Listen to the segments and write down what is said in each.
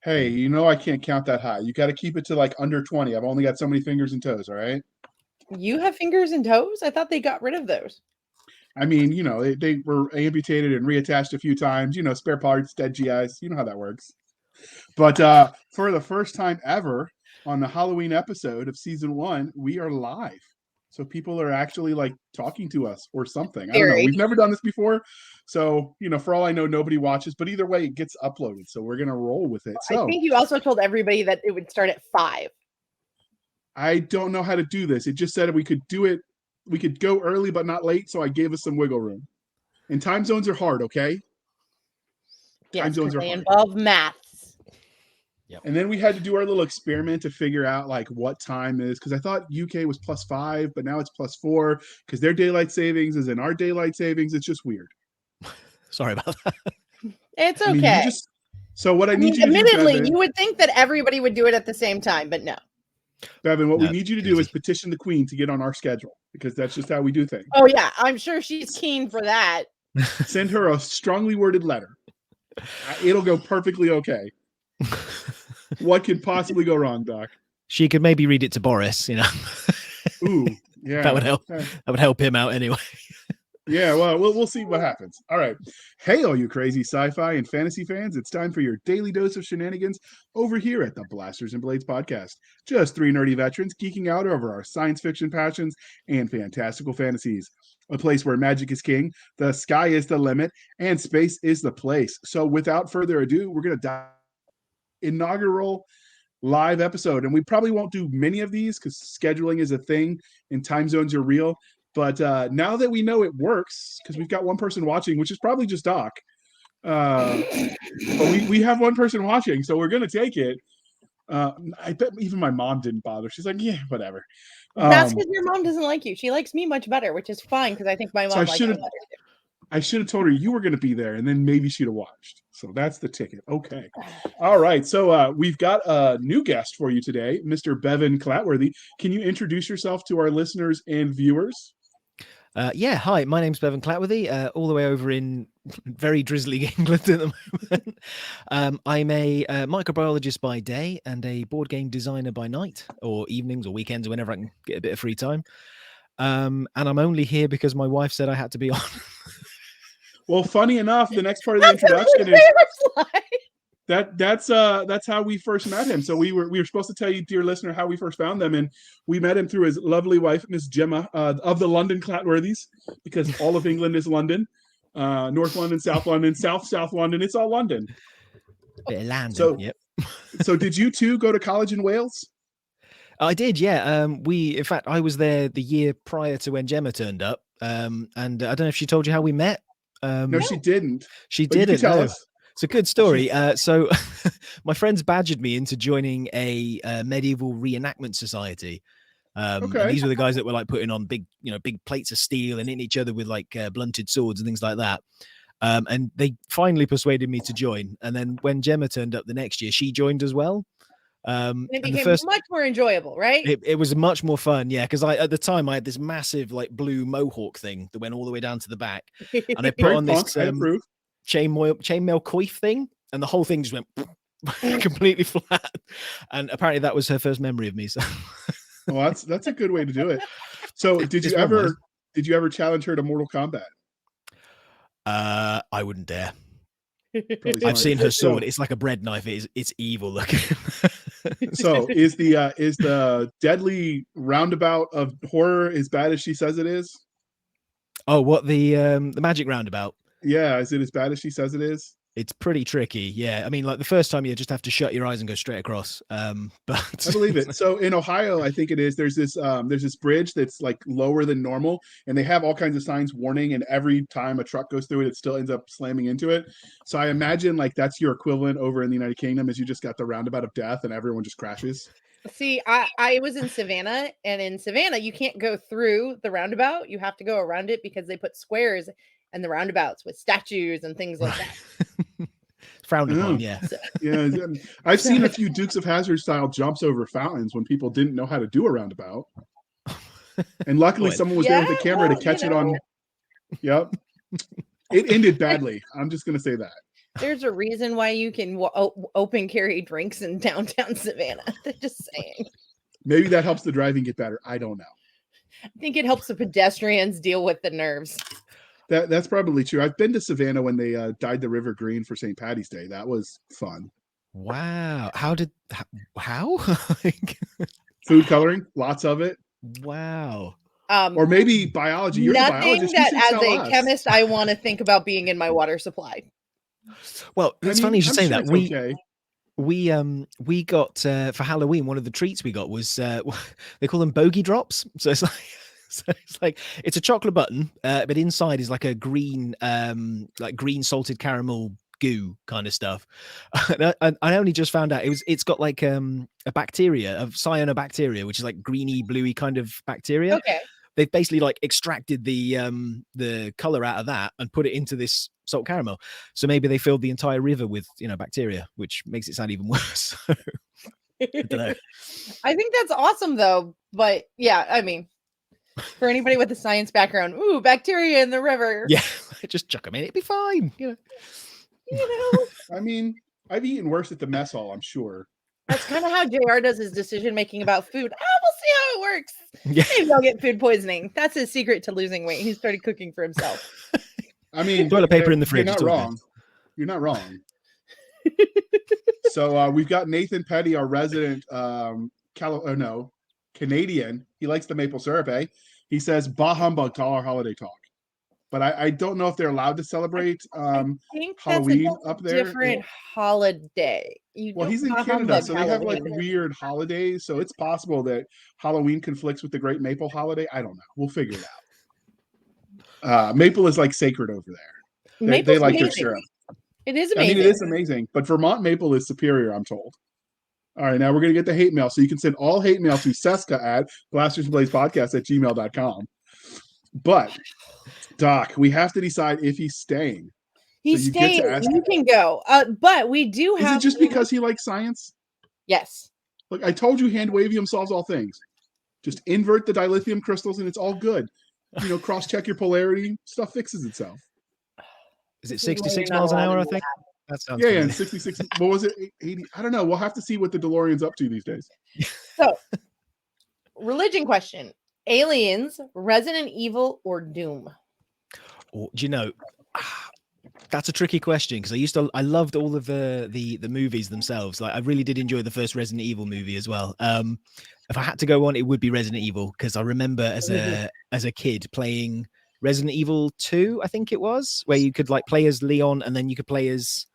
Hey, you know I can't count that high. You got to keep it to like under 20. I've only got so many fingers and toes, all right? You have fingers and toes? I thought they got rid of those. I mean, they were amputated and reattached a few times, spare parts, dead GIs. You know how that works. But for the first time ever on the Halloween episode of season 1, we are live. So people are actually like talking to us or something. I don't know. Very. We've never done this before. So, for all I know, nobody watches. But either way, it gets uploaded. So we're going to roll with it. I think you also told everybody that it would start at 5. I don't know how to do this. It just said we could do it. We could go early, but not late. So I gave us some wiggle room. And time zones are hard, okay? Yes, time zones are they hard. involve maths. Yep. And then we had to do our little experiment to figure out like what time is, because I thought UK was +5, but now it's +4 because their daylight savings is in our daylight savings. It's just weird. Sorry about that. It's okay. So what I need you to do, admittedly, Bevan, you would think that everybody would do it at the same time, but no. Bevan, what we need you to do is petition the Queen to get on our schedule because that's just how we do things. Oh yeah, I'm sure she's keen for that. Send her a strongly worded letter. It'll go perfectly okay. What could possibly go wrong, Doc? She could maybe read it to Boris, Ooh, yeah. That would help. That would help him out anyway. Yeah, well, we'll see what happens. All right. Hey, all you crazy sci-fi and fantasy fans, it's time for your daily dose of shenanigans over here at the Blasters and Blades podcast. Just 3 nerdy veterans geeking out over our science fiction passions and fantastical fantasies. A place where magic is king, the sky is the limit, and space is the place. So without further ado, we're going to dive inaugural live episode. And we probably won't do many of these because scheduling is a thing and time zones are real. But now that we know it works, because we've got one person watching, which is probably just Doc, but we have one person watching, so we're going to take it. I bet even my mom didn't bother. She's like, yeah, whatever. That's because your mom doesn't like you. She likes me much better, which is fine because I think my mom likes me better too. I should have told her you were going to be there, and then maybe she'd have watched. So that's the ticket. Okay. All right. So we've got a new guest for you today, Mr. Bevan Clatworthy. Can you introduce yourself to our listeners and viewers? Yeah, hi, my name's Bevan Clatworthy, all the way over in very drizzly England at the moment. I'm a microbiologist by day and a board game designer by night, or evenings or weekends, or whenever I can get a bit of free time. And I'm only here because my wife said I had to be on. Well, funny enough, the next part of the introduction is that's how we first met him. So we were supposed to tell you, dear listener, how we first found them, and we met him through his lovely wife, Miss Gemma, of the London Clatworthys, because all of England is London, North London, South London, South London. It's all London. Bit of London. So, yep. So did you two go to college in Wales? I did, yeah. In fact, I was there the year prior to when Gemma turned up, and I don't know if she told you how we met. No, she didn't. She didn't. Tell us. It's a good story. So my friends badgered me into joining a medieval reenactment society. And these were the guys that were like putting on big plates of steel and hitting each other with like blunted swords and things like that. And they finally persuaded me to join. And then when Gemma turned up the next year, she joined as well. And it became much more enjoyable, right? It was much more fun, yeah. Because at the time I had this massive like blue mohawk thing that went all the way down to the back, and I put on this chainmail coif thing, and the whole thing just went completely flat. And apparently that was her first memory of me. So, well, that's a good way to do it. So, did you ever challenge her to Mortal Kombat? I wouldn't dare. I've seen her sword. It's like a bread knife. It's evil looking. So is the deadly roundabout of horror as bad as she says it is? Oh, what the magic roundabout? Yeah, is it as bad as she says it is? It's pretty tricky. Yeah, I mean, like the first time you just have to shut your eyes and go straight across. But I believe it. So in Ohio, I think it is. There's this bridge that's like lower than normal, and they have all kinds of signs warning. And every time a truck goes through it, it still ends up slamming into it. So I imagine like that's your equivalent over in the United Kingdom, is you just got the roundabout of death, and everyone just crashes. See, I was in Savannah, and in Savannah, you can't go through the roundabout. You have to go around it because they put squares and the roundabouts with statues and things like that. Frowned upon, yeah. Yeah, I've seen a few Dukes of Hazzard style jumps over fountains when people didn't know how to do a roundabout, and luckily someone was there with a camera to catch it on. Yep, it ended badly. I'm just gonna say that. There's a reason why you can open carry drinks in downtown Savannah. They're just saying. Maybe that helps the driving get better. I don't know. I think it helps the pedestrians deal with the nerves. That's probably true. I've been to Savannah when they dyed the river green for St. Patty's Day. That was fun. Wow. How? Food coloring, lots of it. Wow. Or maybe biology. You're the Nothing biologist. that as a us. chemist I want to think about being in my water supply. Well, it's funny you should say that. Okay. We got for Halloween, one of the treats we got was they call them bogey drops. So it's like it's a chocolate button, but inside is like a green green salted caramel goo kind of stuff. I only just found out it's got like a bacteria, of cyanobacteria, which is like greeny bluey kind of bacteria. Okay. They've basically like extracted the color out of that and put it into this salt caramel. So maybe they filled the entire river with bacteria, which makes it sound even worse. I don't know. I think that's awesome though. But yeah, I mean, for anybody with a science background, ooh, bacteria in the river. Yeah, just chuck them in, it'd be fine. You know. I mean, I've eaten worse at the mess hall, I'm sure. That's kind of how JR does his decision making about food. We'll see how it works. Yeah. Maybe I'll get food poisoning. That's his secret to losing weight. He started cooking for himself. I mean, toilet paper in the fridge. You're not wrong. You're not wrong. So we've got Nathan Petty, our resident Canadian. He likes the maple syrup, eh? He says, bah humbug to all our holiday talk. But I don't know if they're allowed to celebrate Halloween up there. Different holiday. Well, he's in Canada, so they have like weird holidays. So it's possible that Halloween conflicts with the Great Maple holiday. I don't know. We'll figure it out. Maple is like sacred over there. They like their syrup. It is amazing. I mean, it is amazing. But Vermont maple is superior, I'm told. All right, now we're going to get the hate mail. So you can send all hate mail to Cisca at blastersandbladespodcast@gmail.com. But Doc, we have to decide if he's staying. He's staying. You can go. But we do have. Is it just because he likes science? Yes. Look, I told you handwavium solves all things. Just invert the dilithium crystals and it's all good. Cross-check your polarity. Stuff fixes itself. Is it 66 miles an hour, I think? That sounds and 66. What was it? 80? I don't know. We'll have to see what the DeLorean's up to these days. So, religion question. Aliens, Resident Evil, or Doom? Do you know, that's a tricky question because I loved all of the movies themselves. Like I really did enjoy the first Resident Evil movie as well. If I had to go one, it would be Resident Evil because I remember as a kid playing Resident Evil 2, I think it was, where you could like play as Leon and then you could play as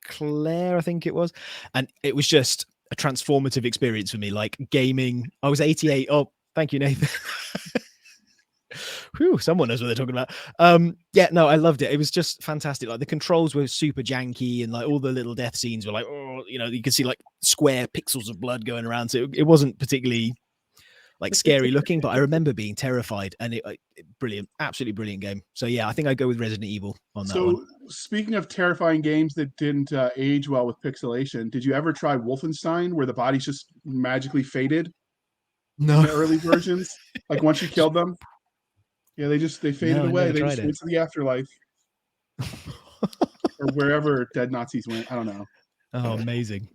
Claire, I think it was, and it was just a transformative experience for me. Like gaming, I was 88. Oh, thank you, Nathan. Whew, someone knows what they're talking about. Yeah, no, I loved it. It was just fantastic. Like the controls were super janky and like all the little death scenes were like, you could see like square pixels of blood going around. So it wasn't particularly like scary looking, but I remember being terrified and it brilliant, absolutely brilliant game. So yeah, I think I'd go with Resident Evil on that one. So speaking of terrifying games that didn't age well with pixelation, did you ever try Wolfenstein where the bodies just magically faded? No. In the early versions? Like once you killed them? Yeah, they faded away. They just went to the afterlife. Or wherever dead Nazis went. I don't know. Oh, amazing.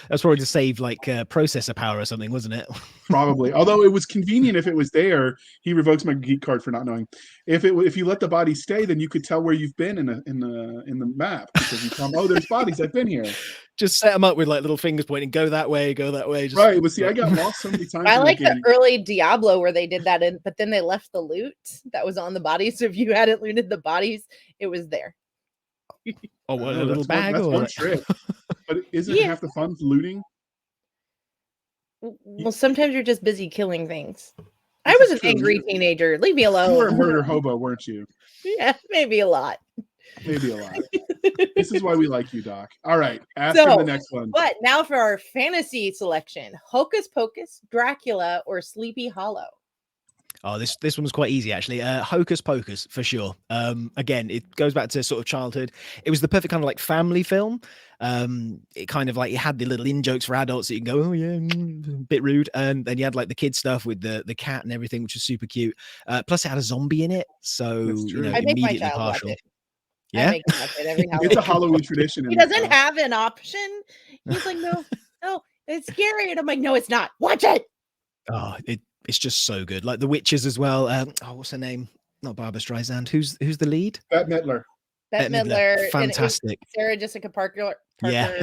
That's probably to save like processor power or something, wasn't it? Probably. Although it was convenient if it was there. He revokes my geek card for not knowing. If you let the body stay, then you could tell where you've been in the map because you tell them, there's bodies. I've been here. Just set them up with like little fingers pointing, go that way, go that way. Just, right. Well, see, I got lost so many times. I like the early Diablo where they did that, but then they left the loot that was on the bodies. So if you hadn't looted the bodies, it was there. Oh, what, a little bag? That's one trick. But isn't half the fun looting? Well, sometimes you're just busy killing things. I was an angry teenager. Leave me alone. You were a murder hobo, weren't you? Yeah, maybe a lot. Maybe a lot. This is why we like you, Doc. All right, after the next one. But now for our fantasy selection: Hocus Pocus, Dracula, or Sleepy Hollow. Oh, this one was quite easy actually. Hocus Pocus for sure. Again, it goes back to sort of childhood. It was the perfect kind of like family film. It kind of like it had the little in jokes for adults that you can go, oh yeah, a bit rude, and then you had like the kid stuff with the cat and everything, which was super cute. Plus, it had a zombie in it, so I make immediately my child partial. watch it. I Yeah. make him watch it every Halloween. It's a Halloween tradition. He doesn't have an option. He's like, no, it's scary. And I'm like, no, it's not. Watch it. Oh, it's just so good. Like The Witches as well. What's her name? Not Barbara Streisand. Who's the lead? Bette Midler. Bette Midler. Fantastic. Sarah Jessica Parker. Yeah.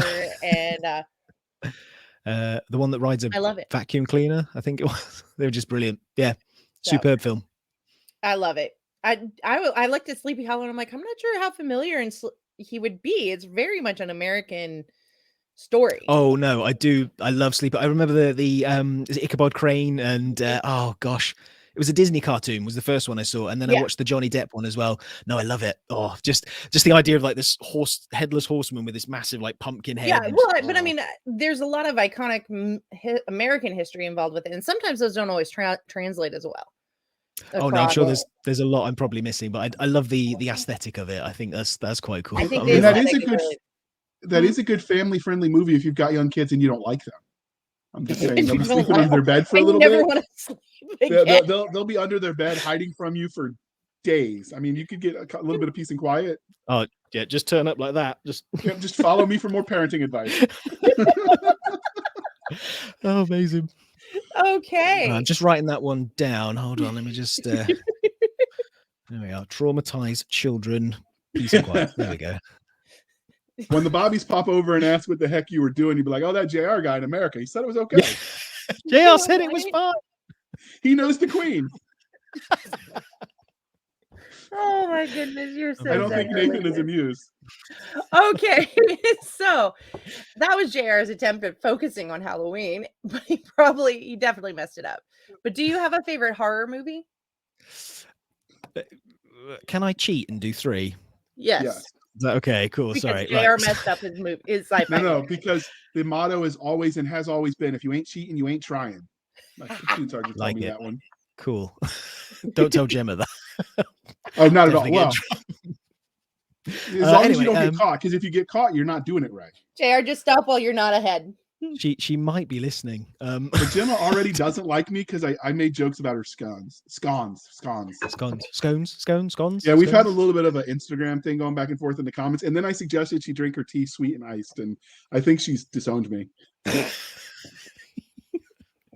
And the one that rides a I love it. vacuum cleaner, I think it was. They were just brilliant. Yeah. Superb film. I love it. I looked at Sleepy Hollow and I'm like, I'm not sure how familiar he would be. It's very much an American story. Oh no, I do. I love Sleepy. I remember the is it Ichabod Crane and oh gosh, it was a Disney cartoon. Was the first one I saw, and then I watched the Johnny Depp one as well. No, I love it. Oh, just the idea of like this headless horseman with this massive like pumpkin head. Yeah, well, but I mean, there's a lot of iconic American history involved with it, and sometimes those don't always translate as well. Oh no, I'm sure there's a lot I'm probably missing, but I love the aesthetic of it. I think that's quite cool. I think that is a good family friendly movie if you've got young kids and you don't like them. I'm just saying, they'll be sleeping under their bed for a little bit. Want to sleep again. They'll be under their bed hiding from you for days. I mean, you could get a little bit of peace and quiet. Oh yeah, just turn up like that. Just follow me for more parenting advice. Oh, amazing. Okay. I'm just writing that one down. Hold on, let me just. There we are. Traumatized children. Peace and quiet. There we go. When the Bobbies pop over and ask what the heck you were doing, you'd be like, "Oh, that JR guy in America. He said it was okay. JR said it was fine. He knows the Queen." Oh my goodness, you're so. I don't think Nathan is amused. Okay, so that was JR's attempt at focusing on Halloween, but he definitely messed it up. But do you have a favorite horror movie? Can I cheat and do 3? Yes. Is that okay? Cool. Because Sorry. JR messed up his sci-fi. No, because the motto is always and has always been: if you ain't cheating, you ain't trying. My platoon sergeant told me that one. Cool. Don't tell Gemma that. Oh, not at all. Well, as long as you don't get caught, because if you get caught, you're not doing it right. JR, just stop while you're not ahead. She might be listening. But Gemma already doesn't like me because I made jokes about her scones. Yeah, we've had a little bit of an Instagram thing going back and forth in the comments, and then I suggested she drink her tea sweet and iced, and I think she's disowned me.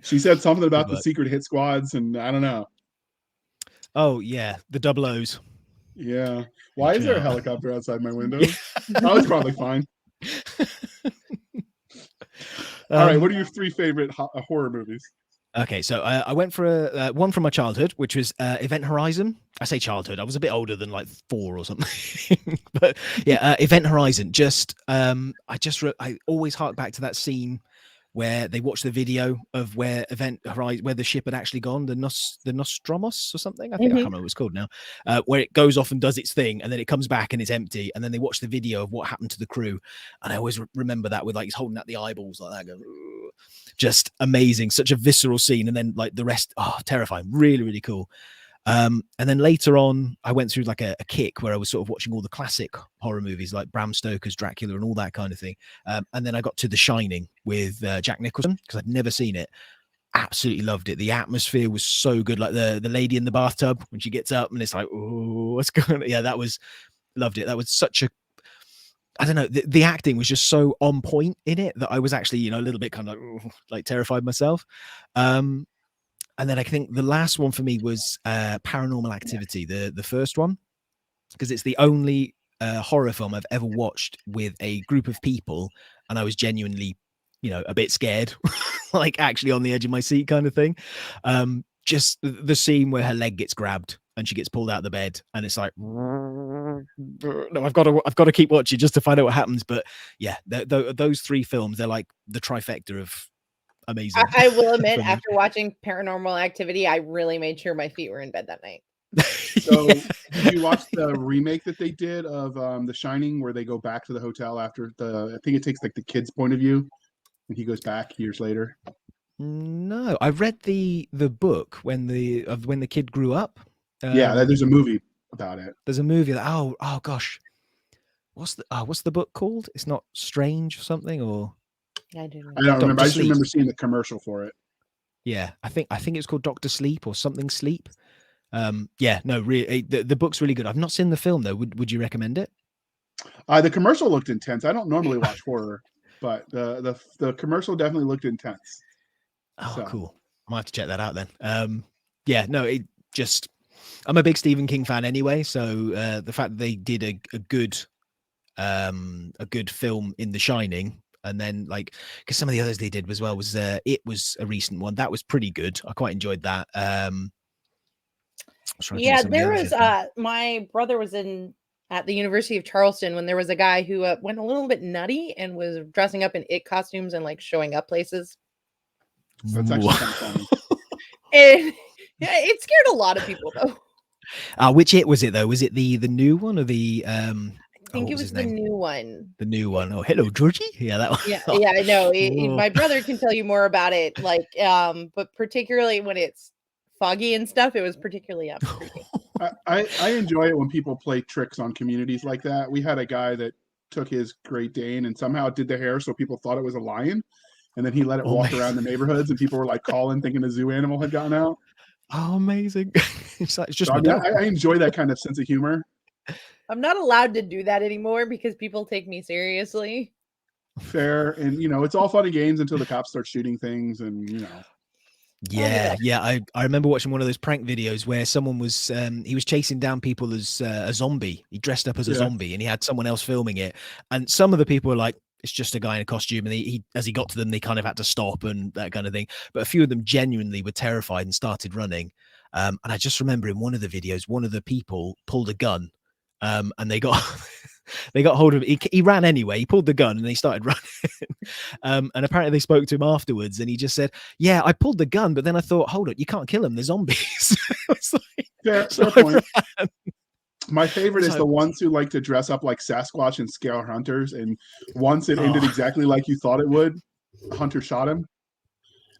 She said something about the secret hit squads, and I don't know. Oh yeah, the double O's. Yeah. Why is there a helicopter outside my window? Oh, it's probably fine. All right, what are your 3 favorite horror movies? Okay, so I went for one from my childhood, which was Event Horizon. I say childhood; I was a bit older than like 4 or something. But yeah, Event Horizon. I always hark back to that scene where they watch the video of where the ship had actually gone, the Nostromos or something. I think I can't remember what it's called now. Where it goes off and does its thing, and then it comes back and it's empty, and then they watch the video of what happened to the crew. And I always remember that with like he's holding out the eyeballs like that, going, just amazing, such a visceral scene. And then like the rest, terrifying, really, really cool. And then later on, I went through like a kick where I was sort of watching all the classic horror movies like Bram Stoker's Dracula and all that kind of thing. And then I got to The Shining with Jack Nicholson because I'd never seen it. Absolutely loved it. The atmosphere was so good. Like the lady in the bathtub when she gets up and it's like, oh, what's going on? Yeah, loved it. That was such a, I don't know. The acting was just so on point in it that I was actually, a little bit kind of like terrified myself. And then I think the last one for me was Paranormal Activity, the first one, because it's the only horror film I've ever watched with a group of people, and I was genuinely, a bit scared, like actually on the edge of my seat kind of thing. Just the scene where her leg gets grabbed and she gets pulled out of the bed, and it's like, no, I've got to keep watching just to find out what happens. But yeah, those 3 films, they're like the trifecta of amazing. I will admit, after watching Paranormal Activity, I really made sure my feet were in bed that night. So did you watch the remake that they did of The Shining, where they go back to the hotel after I think it takes like the kid's point of view and he goes back years later? No, I read the book when the kid grew up. There's a movie about it. There's a movie that oh gosh, what's the book called? It's not Strange or something, or I don't remember. I just remember seeing the commercial for it. Yeah, I think it's called Dr. Sleep or something Sleep. Really, the book's really good. I've not seen the film though. Would you recommend it? The commercial looked intense. I don't normally watch horror, but the commercial definitely looked intense. Oh, So. cool. I might have to check that out then. Yeah, no, it just, I'm a big Stephen King fan anyway, so the fact that they did a good film in The Shining, and then like, because some of the others they did as well was It was a recent one that was pretty good. I quite enjoyed that. Yeah, there was my brother was at the University of Charleston when there was a guy who went a little bit nutty and was dressing up in It costumes and like showing up places. That's actually kind of funny. And yeah, it scared a lot of people though. Which It was it though? Was it the new one or the I think it was the new one. The new one. Oh, hello, Georgie. Yeah, that one. Yeah, I know. My brother can tell you more about it. Like, but particularly when it's foggy and stuff, it was particularly creepy. I enjoy it when people play tricks on communities like that. We had a guy that took his Great Dane and somehow did the hair so people thought it was a lion, and then he let it walk around the neighborhoods, and people were like calling, thinking a zoo animal had gotten out. Oh, amazing! It's just so, I enjoy that kind of sense of humor. I'm not allowed to do that anymore because people take me seriously. Fair, and it's all fun and games until the cops start shooting things, and Yeah. I remember watching one of those prank videos where someone was he was chasing down people as a zombie. He dressed up as a zombie, and he had someone else filming it. And some of the people were like, "It's just a guy in a costume." And he as he got to them, they kind of had to stop and that kind of thing. But a few of them genuinely were terrified and started running. And I just remember in one of the videos, one of the people pulled a gun, and they got they got hold of it. He ran anyway. He pulled the gun and they started running. And apparently they spoke to him afterwards, and he just said, "Yeah, I pulled the gun, but then I thought, hold it, you can't kill them. They're zombies." Fair point. My favorite is the ones who like to dress up like Sasquatch and scare hunters. And once it ended exactly like you thought it would, a hunter shot him.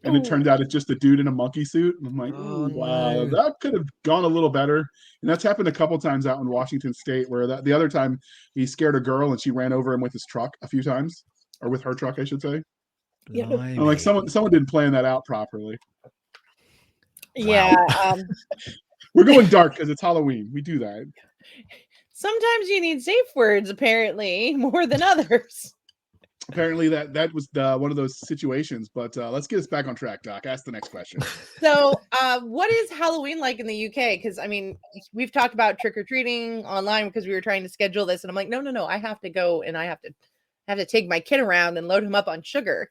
And it turns out it's just a dude in a monkey suit. And I'm like, wow, that could have gone a little better. And that's happened a couple times out in Washington State, where the other time he scared a girl and she ran over him with his truck a few times, or with her truck, I should say. I'm like, someone didn't plan that out properly. Yeah. We're going dark because it's Halloween. We do that. Sometimes you need safe words, apparently, more than others. Apparently that was one of those situations, but let's get us back on track, Doc. Ask the next question. So what is Halloween like in the UK? Because I mean, we've talked about trick-or-treating online because we were trying to schedule this, and I'm like, no, I have to go and I have to take my kid around and load him up on sugar.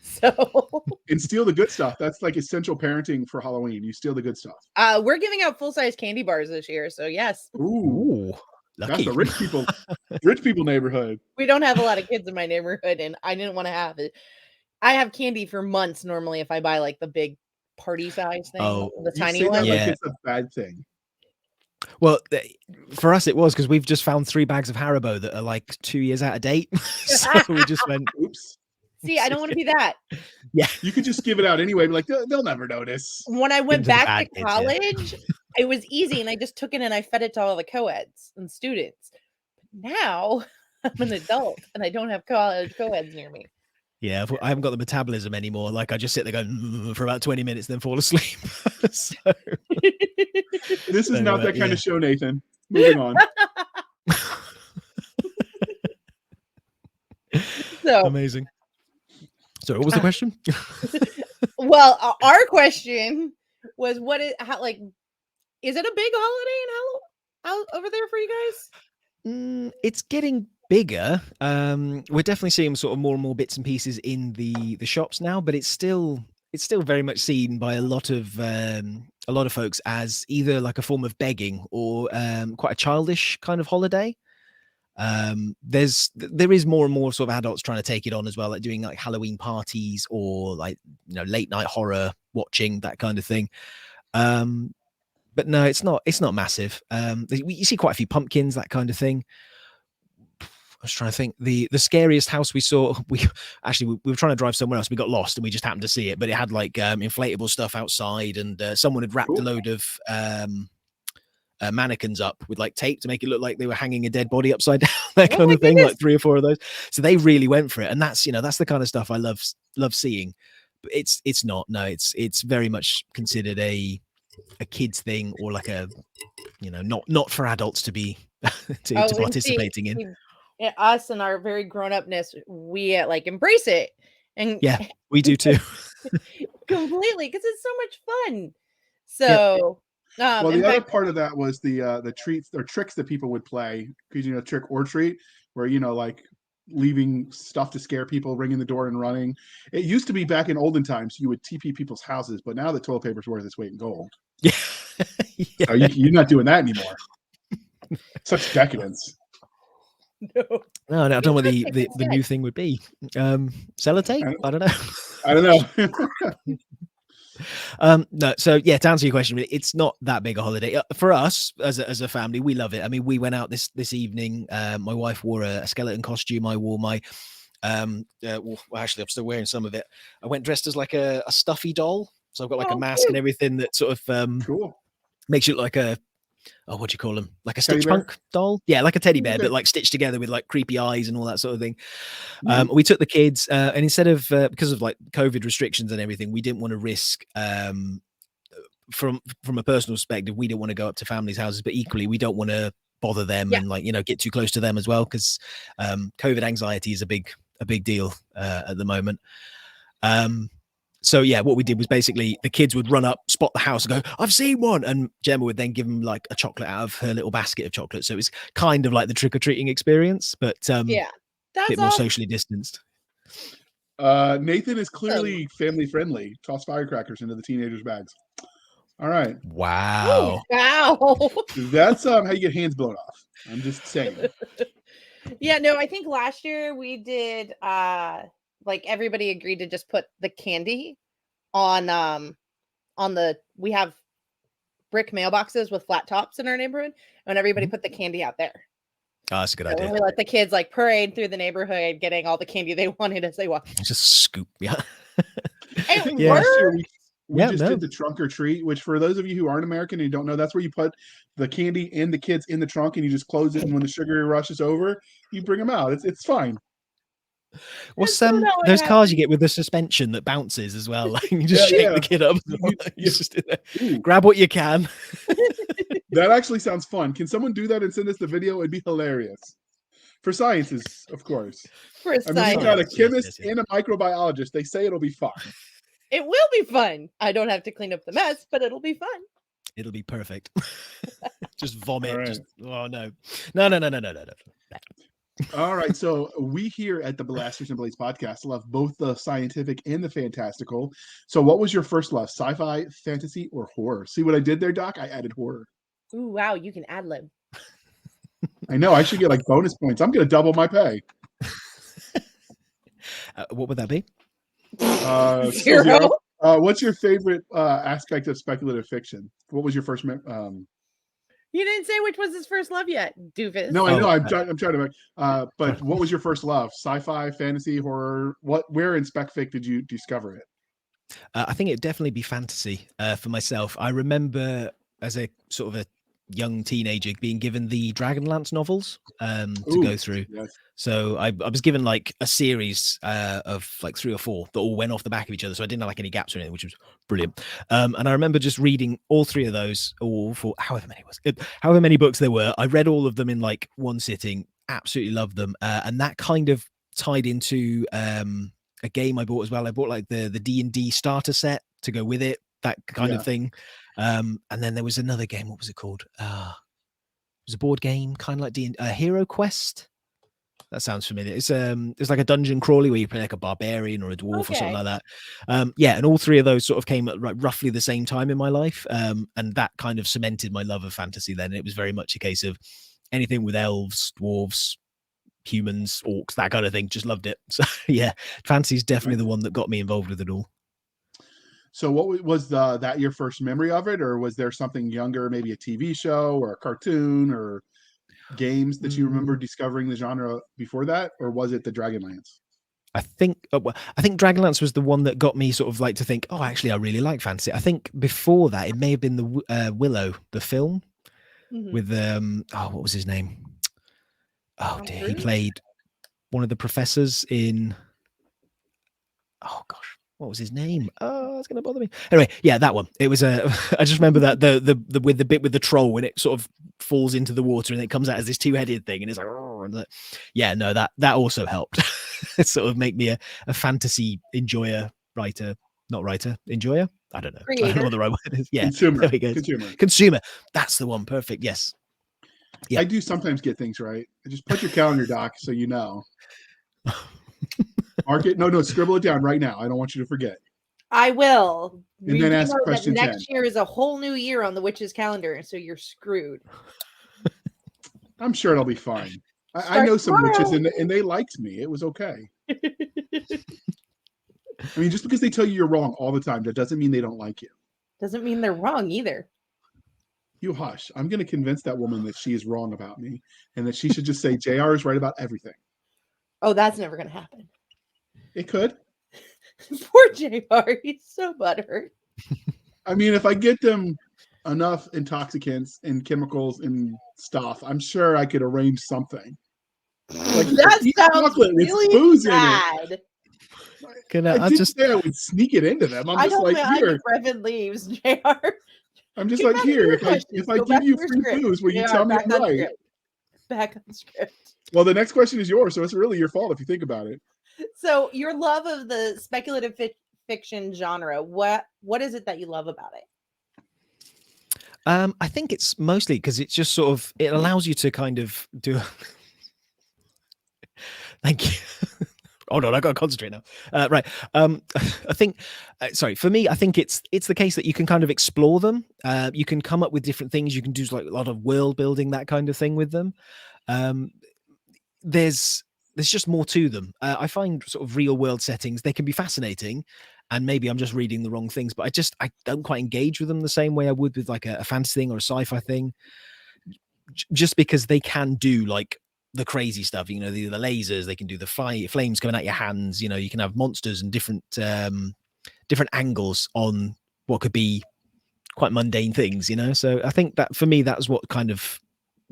So and steal the good stuff. That's like essential parenting for Halloween. You steal the good stuff. We're giving out full-size candy bars this year, so yes. Ooh. Lucky. That's the rich people neighborhood. We don't have a lot of kids in my neighborhood, and I didn't want to have it. I have candy for months normally if I buy like the big party size thing, the tiny one. Like it's a bad thing. Well, for us it was because we've just found 3 bags of Haribo that are like 2 years out of date. So we just went, oops. See, I don't want to be that. Yeah, you could just give it out anyway. Be like, they'll never notice. When I went back to college, it was easy, and I just took it and I fed it to all the co-eds and students. But now I'm an adult and I don't have college co-eds near me. Yeah, I haven't got the metabolism anymore. Like I just sit there going for about 20 minutes, then fall asleep. This is not that kind of show, Nathan. Moving on. So amazing. So what was the question? Well, our question was, is it a big holiday over there for you guys? It's getting bigger. We're definitely seeing sort of more and more bits and pieces in the shops now, but it's still very much seen by a lot of folks as either like a form of begging or quite a childish kind of holiday. There is more and more sort of adults trying to take it on as well, like doing like Halloween parties or like, late night horror watching, that kind of thing. But no, it's not massive. You see quite a few pumpkins, that kind of thing. I was trying to think. The scariest house we saw, we were trying to drive somewhere else. We got lost and we just happened to see it, but it had like inflatable stuff outside, and someone had wrapped a load of mannequins up with like tape to make it look like they were hanging a dead body upside down, that kind of thing. Goodness. Like 3 or 4 of those. So they really went for it, and that's the kind of stuff I love seeing. But it's not. No, it's very much considered a kids thing, or like a not for adults to be participating in. us and our very grown-upness, we like embrace it. And Yeah, we do too. completely, because it's so much fun. Yep. So Well, in the other fact, part of that was the treats or tricks that people would play, because trick or treat, where like leaving stuff to scare people, ringing the door and running. It used to be back in olden times you would TP people's houses, but now the toilet paper's worth its weight in gold. Yeah. So you're not doing that anymore. Such decadence. no. No, I don't know what the Instead. new thing would be. Sellotape? I don't know. I don't know. No, so yeah, to answer your question, it's not that big a holiday for us as a family. We love it. I mean, we went out this evening. My wife wore a skeleton costume. I wore my well, actually, I'm still wearing some of it. I went dressed as like a stuffy doll, so I've got like a mask and everything that sort of Cool. makes you look like a what do you call them? Like a Teddy Stitch bear? Punk doll? Yeah, like a teddy bear, Okay. but like stitched together with like creepy eyes and all that sort of thing. Mhm. We took the kids, and instead of because of like COVID restrictions and everything, we didn't want to risk from a personal perspective, we didn't want to go up to families' houses, but equally we don't want to bother them and like get too close to them as well, because COVID anxiety is a big deal at the moment. So yeah, what we did was basically the kids would run up, spot the house, and go, "I've seen one," and Gemma would then give them like a chocolate out of her little basket of chocolate. So it was kind of like the trick or treating experience, but Yeah, a that's bit more awesome. socially distanced. Nathan is clearly family friendly. Toss firecrackers into the teenagers' bags. All right. Wow. Wow. That's how you get hands blown off. I'm just saying. Yeah, no, I think last year we did like everybody agreed to just put the candy on we have brick mailboxes with flat tops in our neighborhood, and everybody put the candy out there. Oh, that's a good idea. And we let the kids like parade through the neighborhood getting all the candy they wanted as they walked. Just scoop, yeah. I think last year we just did the trunk or treat, which for those of you who aren't American and you don't know, that's where you put the candy and the kids in the trunk and you just close it, and when the sugary rush is over, you bring them out. It's fine. What's those cars you get with the suspension that bounces as well? Like you just shake the kid up. Just grab what you can. That actually sounds fun. Can someone do that and send us the video? It'd be hilarious. For scientists, of course. For I mean, we've got a chemist and a microbiologist. They say it'll be fun. It will be fun. I don't have to clean up the mess, but it'll be fun. It'll be perfect. Just vomit. Right. Just no. All right, so we here at the Blasters and Blades podcast love both the scientific and the fantastical. So what was your first love, sci-fi, fantasy, or horror? See what I did there, Doc? I added horror. Ooh, wow, you can ad lib. I know, I should get like bonus points. I'm going to double my pay. What would that be? Zero. What's your favorite aspect of speculative fiction? What was your first... You didn't say which was his first love yet, doofus. No, I know. I'm trying to. But what was your first love? Sci-fi, fantasy, horror? Where in SpecFic did you discover it? I think it'd definitely be fantasy for myself. I remember as a sort of a young teenager being given the Dragonlance novels to go through. Yes. So I was given like a series of like 3 or 4 that all went off the back of each other. So I didn't have like any gaps or anything, which was brilliant. And I remember just reading all 3 of those, or for however many books there were. I read all of them in like one sitting. Absolutely loved them. And that kind of tied into a game I bought as well. I bought like the D&D starter set to go with it, that kind of thing. And then there was another game. What was it called? It was a board game, kind of like Hero Quest. That sounds familiar. It's like a dungeon crawly where you play like a barbarian or a dwarf or something like that. And all 3 of those sort of came at roughly the same time in my life. And that kind of cemented my love of fantasy then. It was very much a case of anything with elves, dwarves, humans, orcs, that kind of thing. Just loved it. So yeah, fantasy is definitely the one that got me involved with it all. So what was that your first memory of it, or was there something younger, maybe a TV show or a cartoon or games that you remember discovering the genre before that, or was it the Dragonlance? I think Dragonlance was the one that got me sort of like to think, oh, actually, I really like fantasy. I think before that, it may have been the Willow, the film with what was his name? Oh dear, he played one of the professors in. Oh gosh, what was his name? Oh, it's gonna bother me. Anyway, yeah, that one. It was a. I just remember that the with the bit with the troll when it sort of falls into the water and it comes out as this two-headed thing, and it's like, "Oh," and yeah, no, that also helped. It sort of make me a fantasy enjoyer, writer, not writer, enjoyer. I don't know. I don't know what the right word is. Yeah, Consumer. there we go. Consumer. That's the one. Perfect. Yes. Yeah. I do sometimes get things right. Just put your calendar doc so you know. Mark it. No, scribble it down right now. I don't want you to forget. I will. And then ask question 10. Next year is a whole new year on the witch's calendar, so you're screwed. I'm sure it'll be fine. I know some witches, and they liked me. It was okay. I mean, just because they tell you you're wrong all the time, that doesn't mean they don't like you. Doesn't mean they're wrong either. You hush. I'm going to convince that woman that she is wrong about me and that she should just say JR is right about everything. Oh, that's never going to happen. It could. Poor JR. He's so butthurt. I mean, if I get them enough intoxicants and chemicals and stuff, I'm sure I could arrange something. Like that sounds really bad. I just say I would sneak it into them. I'm just like, here. If Brevin leaves, JR. I'm just like, here. If I give you free booze, will you tell me I'm right? Back on script. Well, the next question is yours, so it's really your fault if you think about it. So, your love of the speculative fiction genre, what is it that you love about it? I think it's mostly because it's just sort of, it allows you to kind of do. Thank you. Hold on, I got to concentrate now. Right. I think, sorry, for me, I think it's the case that you can kind of explore them. You can come up with different things. You can do like a lot of world building, that kind of thing with them. There's just more to them. I find sort of real world settings, they can be fascinating, and maybe I'm just reading the wrong things, but I don't quite engage with them the same way I would with like a fantasy thing or a sci-fi thing, just because they can do like the crazy stuff, you know, the lasers, they can do the flames coming out your hands, you know, you can have monsters and different angles on what could be quite mundane things, you know. So I think that for me, that's what kind of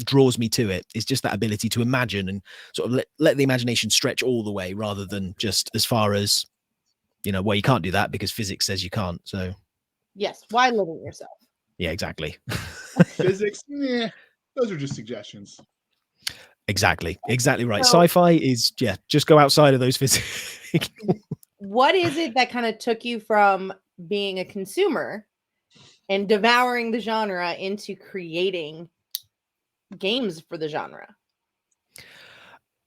draws me to it, is just that ability to imagine and sort of let the imagination stretch all the way, rather than just as far as, you know, well, you can't do that because physics says you can't. So yes, why limit yourself? Yeah, exactly. Physics, those are just suggestions. Exactly right. So, sci-fi is, just go outside of those physics. What is it that kind of took you from being a consumer and devouring the genre into creating games for the genre?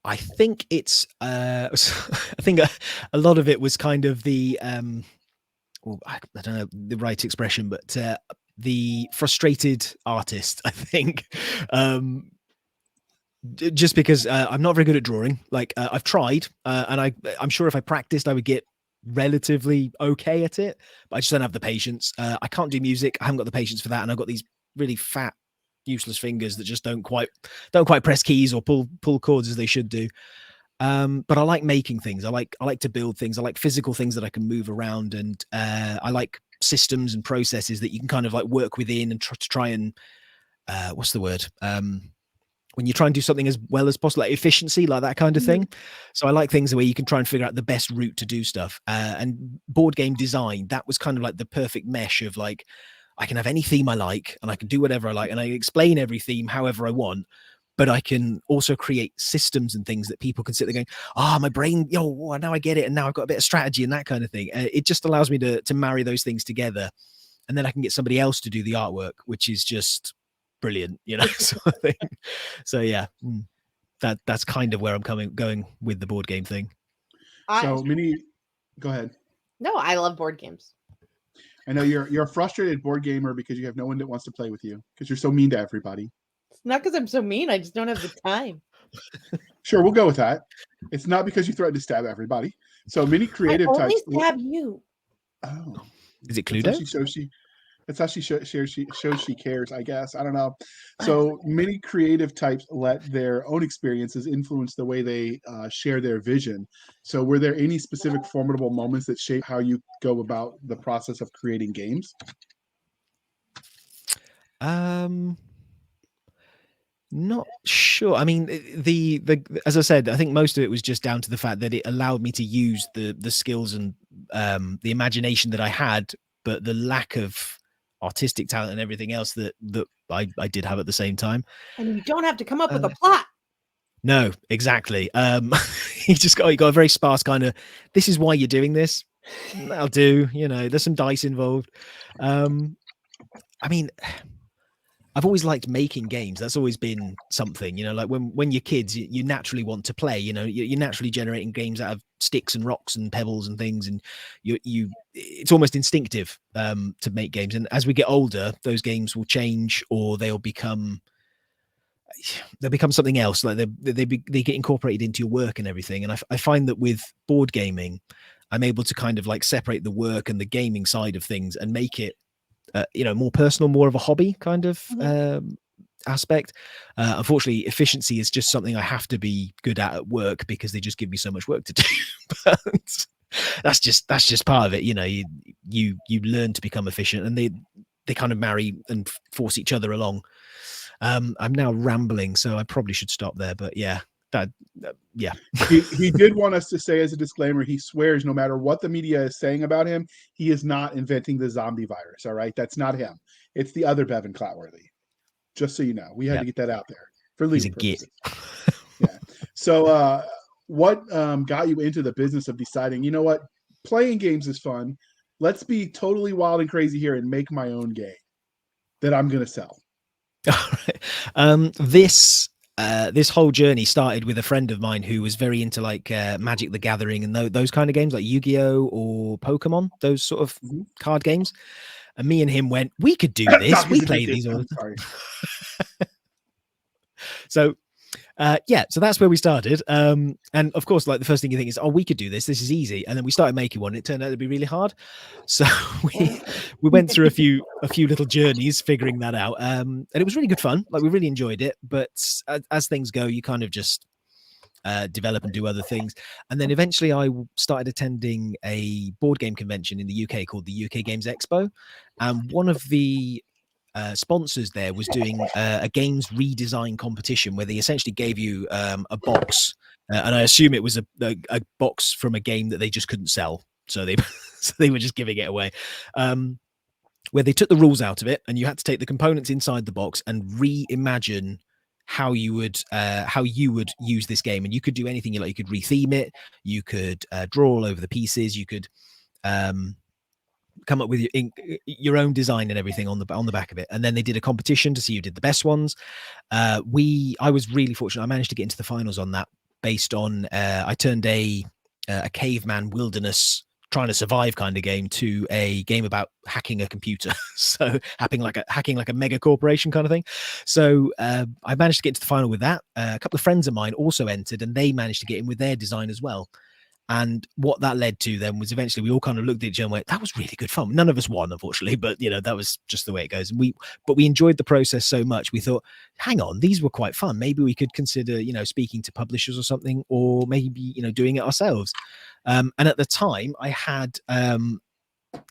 I think it's I think a lot of it was kind of the I don't know the right expression, but the frustrated artist, I think. Just because I'm not very good at drawing. Like I've tried, and I'm sure if I practiced, I would get relatively okay at it. But I just don't have the patience. I can't do music. I haven't got the patience for that, and I've got these really fat, useless fingers that just don't quite press keys or pull chords as they should do. But I like making things. I like to build things. I like physical things that I can move around, and I like systems and processes that you can kind of like work within and try and what's the word? When you try and do something as well as possible, like efficiency, like that kind of thing. So I like things where you can try and figure out the best route to do stuff. And board game design, that was kind of like the perfect mesh of like, I can have any theme I like, and I can do whatever I like, and I explain every theme however I want, but I can also create systems and things that people can sit there going, my brain, now I get it, and now I've got a bit of strategy and that kind of thing. It just allows me to marry those things together, and then I can get somebody else to do the artwork, which is just brilliant, you know. Sort of thing. So yeah, that's kind of where I'm going with the board game thing. Go ahead. No, I love board games. I know you're a frustrated board gamer because you have no one that wants to play with you because you're so mean to everybody. It's not because I'm so mean. I just don't have the time. Sure, we'll go with that. It's not because you threaten to stab everybody. So many creative I only types. Stab you. Oh, is it Cluedo? That's how she shows she cares, I guess. I don't know. So many creative types let their own experiences influence the way they share their vision. So were there any specific formidable moments that shape how you go about the process of creating games? Not sure. I mean, the as I said, I think most of it was just down to the fact that it allowed me to use the skills and the imagination that I had, but the lack of artistic talent and everything else that I did have at the same time. And you don't have to come up with a plot. No, exactly. You got a very sparse kind of, this is why you're doing this. That'll do. There's some dice involved. I mean, I've always liked making games. That's always been something, like when you're kids, you naturally want to play, you're naturally generating games out of sticks and rocks and pebbles and things. And it's almost instinctive to make games. And as we get older, those games will change, or they'll become something else. Like they get incorporated into your work and everything. And I find that with board gaming, I'm able to kind of like separate the work and the gaming side of things and make it, more personal, more of a hobby kind of aspect. Unfortunately, efficiency is just something I have to be good at work because they just give me so much work to do. But that's just part of it. You learn to become efficient, and they kind of marry and force each other along. I'm now rambling, so I probably should stop there. But yeah. He did want us to say as a disclaimer, he swears no matter what the media is saying about him, he is not inventing the zombie virus. All right, that's not him. It's the other Bevan Clatworthy. Just so you know, we had to get that out there for legal purposes. Yeah. So what got you into the business of deciding, you know what, playing games is fun, let's be totally wild and crazy here and make my own game that I'm gonna sell? All right. This whole journey started with a friend of mine who was very into like Magic the Gathering and those kind of games, like Yu-Gi-Oh or Pokemon, those sort of card games. And me and him went, we could do this. We play these all the time. So so that's where we started. And of course, like the first thing you think is, oh, we could do this. This is easy. And then we started making one. It turned out to be really hard. So we went through a few little journeys figuring that out. And it was really good fun. Like we really enjoyed it. But as things go, you kind of just develop and do other things. And then eventually I started attending a board game convention in the UK called the UK Games Expo. And one of the sponsors there was doing a games redesign competition where they essentially gave you a box, and I assume it was a box from a game that they just couldn't sell, so they were just giving it away, where they took the rules out of it and you had to take the components inside the box and reimagine how you would use this game. And you could do anything you like. You could retheme it, you could draw all over the pieces, you could come up with your own design and everything on the back of it. And then they did a competition to see who did the best ones. I was really fortunate. I managed to get into the finals on that based on I turned a caveman wilderness trying to survive kind of game to a game about hacking a computer. So hacking like a mega corporation kind of thing. So I managed to get to the final with that. A couple of friends of mine also entered, and they managed to get in with their design as well. And what that led to then was eventually we all kind of looked at each other and went, that was really good fun. None of us won, unfortunately, but that was just the way it goes. And we enjoyed the process so much. We thought, hang on, these were quite fun. Maybe we could consider, speaking to publishers or something, or maybe, doing it ourselves. And at the time I had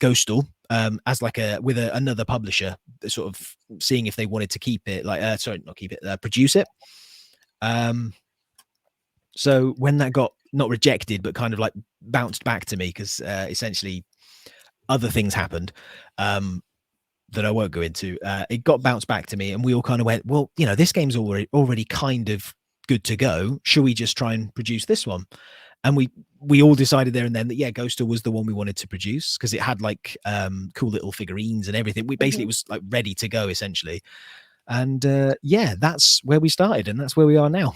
Ghostal as like with another publisher, sort of seeing if they wanted to keep it, produce it. So when that got not rejected, but kind of like bounced back to me, because essentially other things happened that I won't go into. It got bounced back to me, and we all kind of went, well, this game's already kind of good to go. Should we just try and produce this one? And we all decided there and then that, Ghostal was the one we wanted to produce, because it had like cool little figurines and everything. We basically was like ready to go essentially. And that's where we started, and that's where we are now.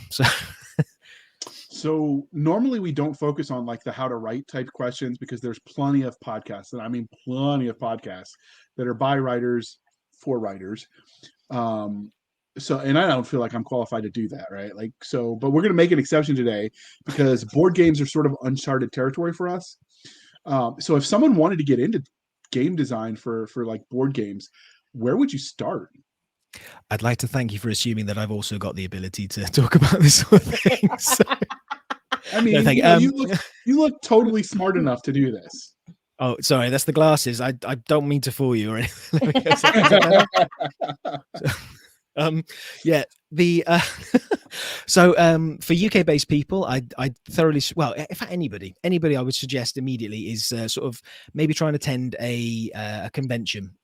So normally we don't focus on like the how to write type questions, because there's plenty of podcasts, and I mean plenty of podcasts that are by writers for writers. So, and I don't feel like I'm qualified to do that, right? But we're going to make an exception today because board games are sort of uncharted territory for us. So if someone wanted to get into game design for like board games, where would you start? I'd like to thank you for assuming that I've also got the ability to talk about this sort of thing. So, I mean, you look totally smart enough to do this. Oh, sorry, that's the glasses. I don't mean to fool you or anything. Yeah, the so for UK based people, I thoroughly, well, in fact anybody I would suggest immediately is sort of maybe try and attend a convention,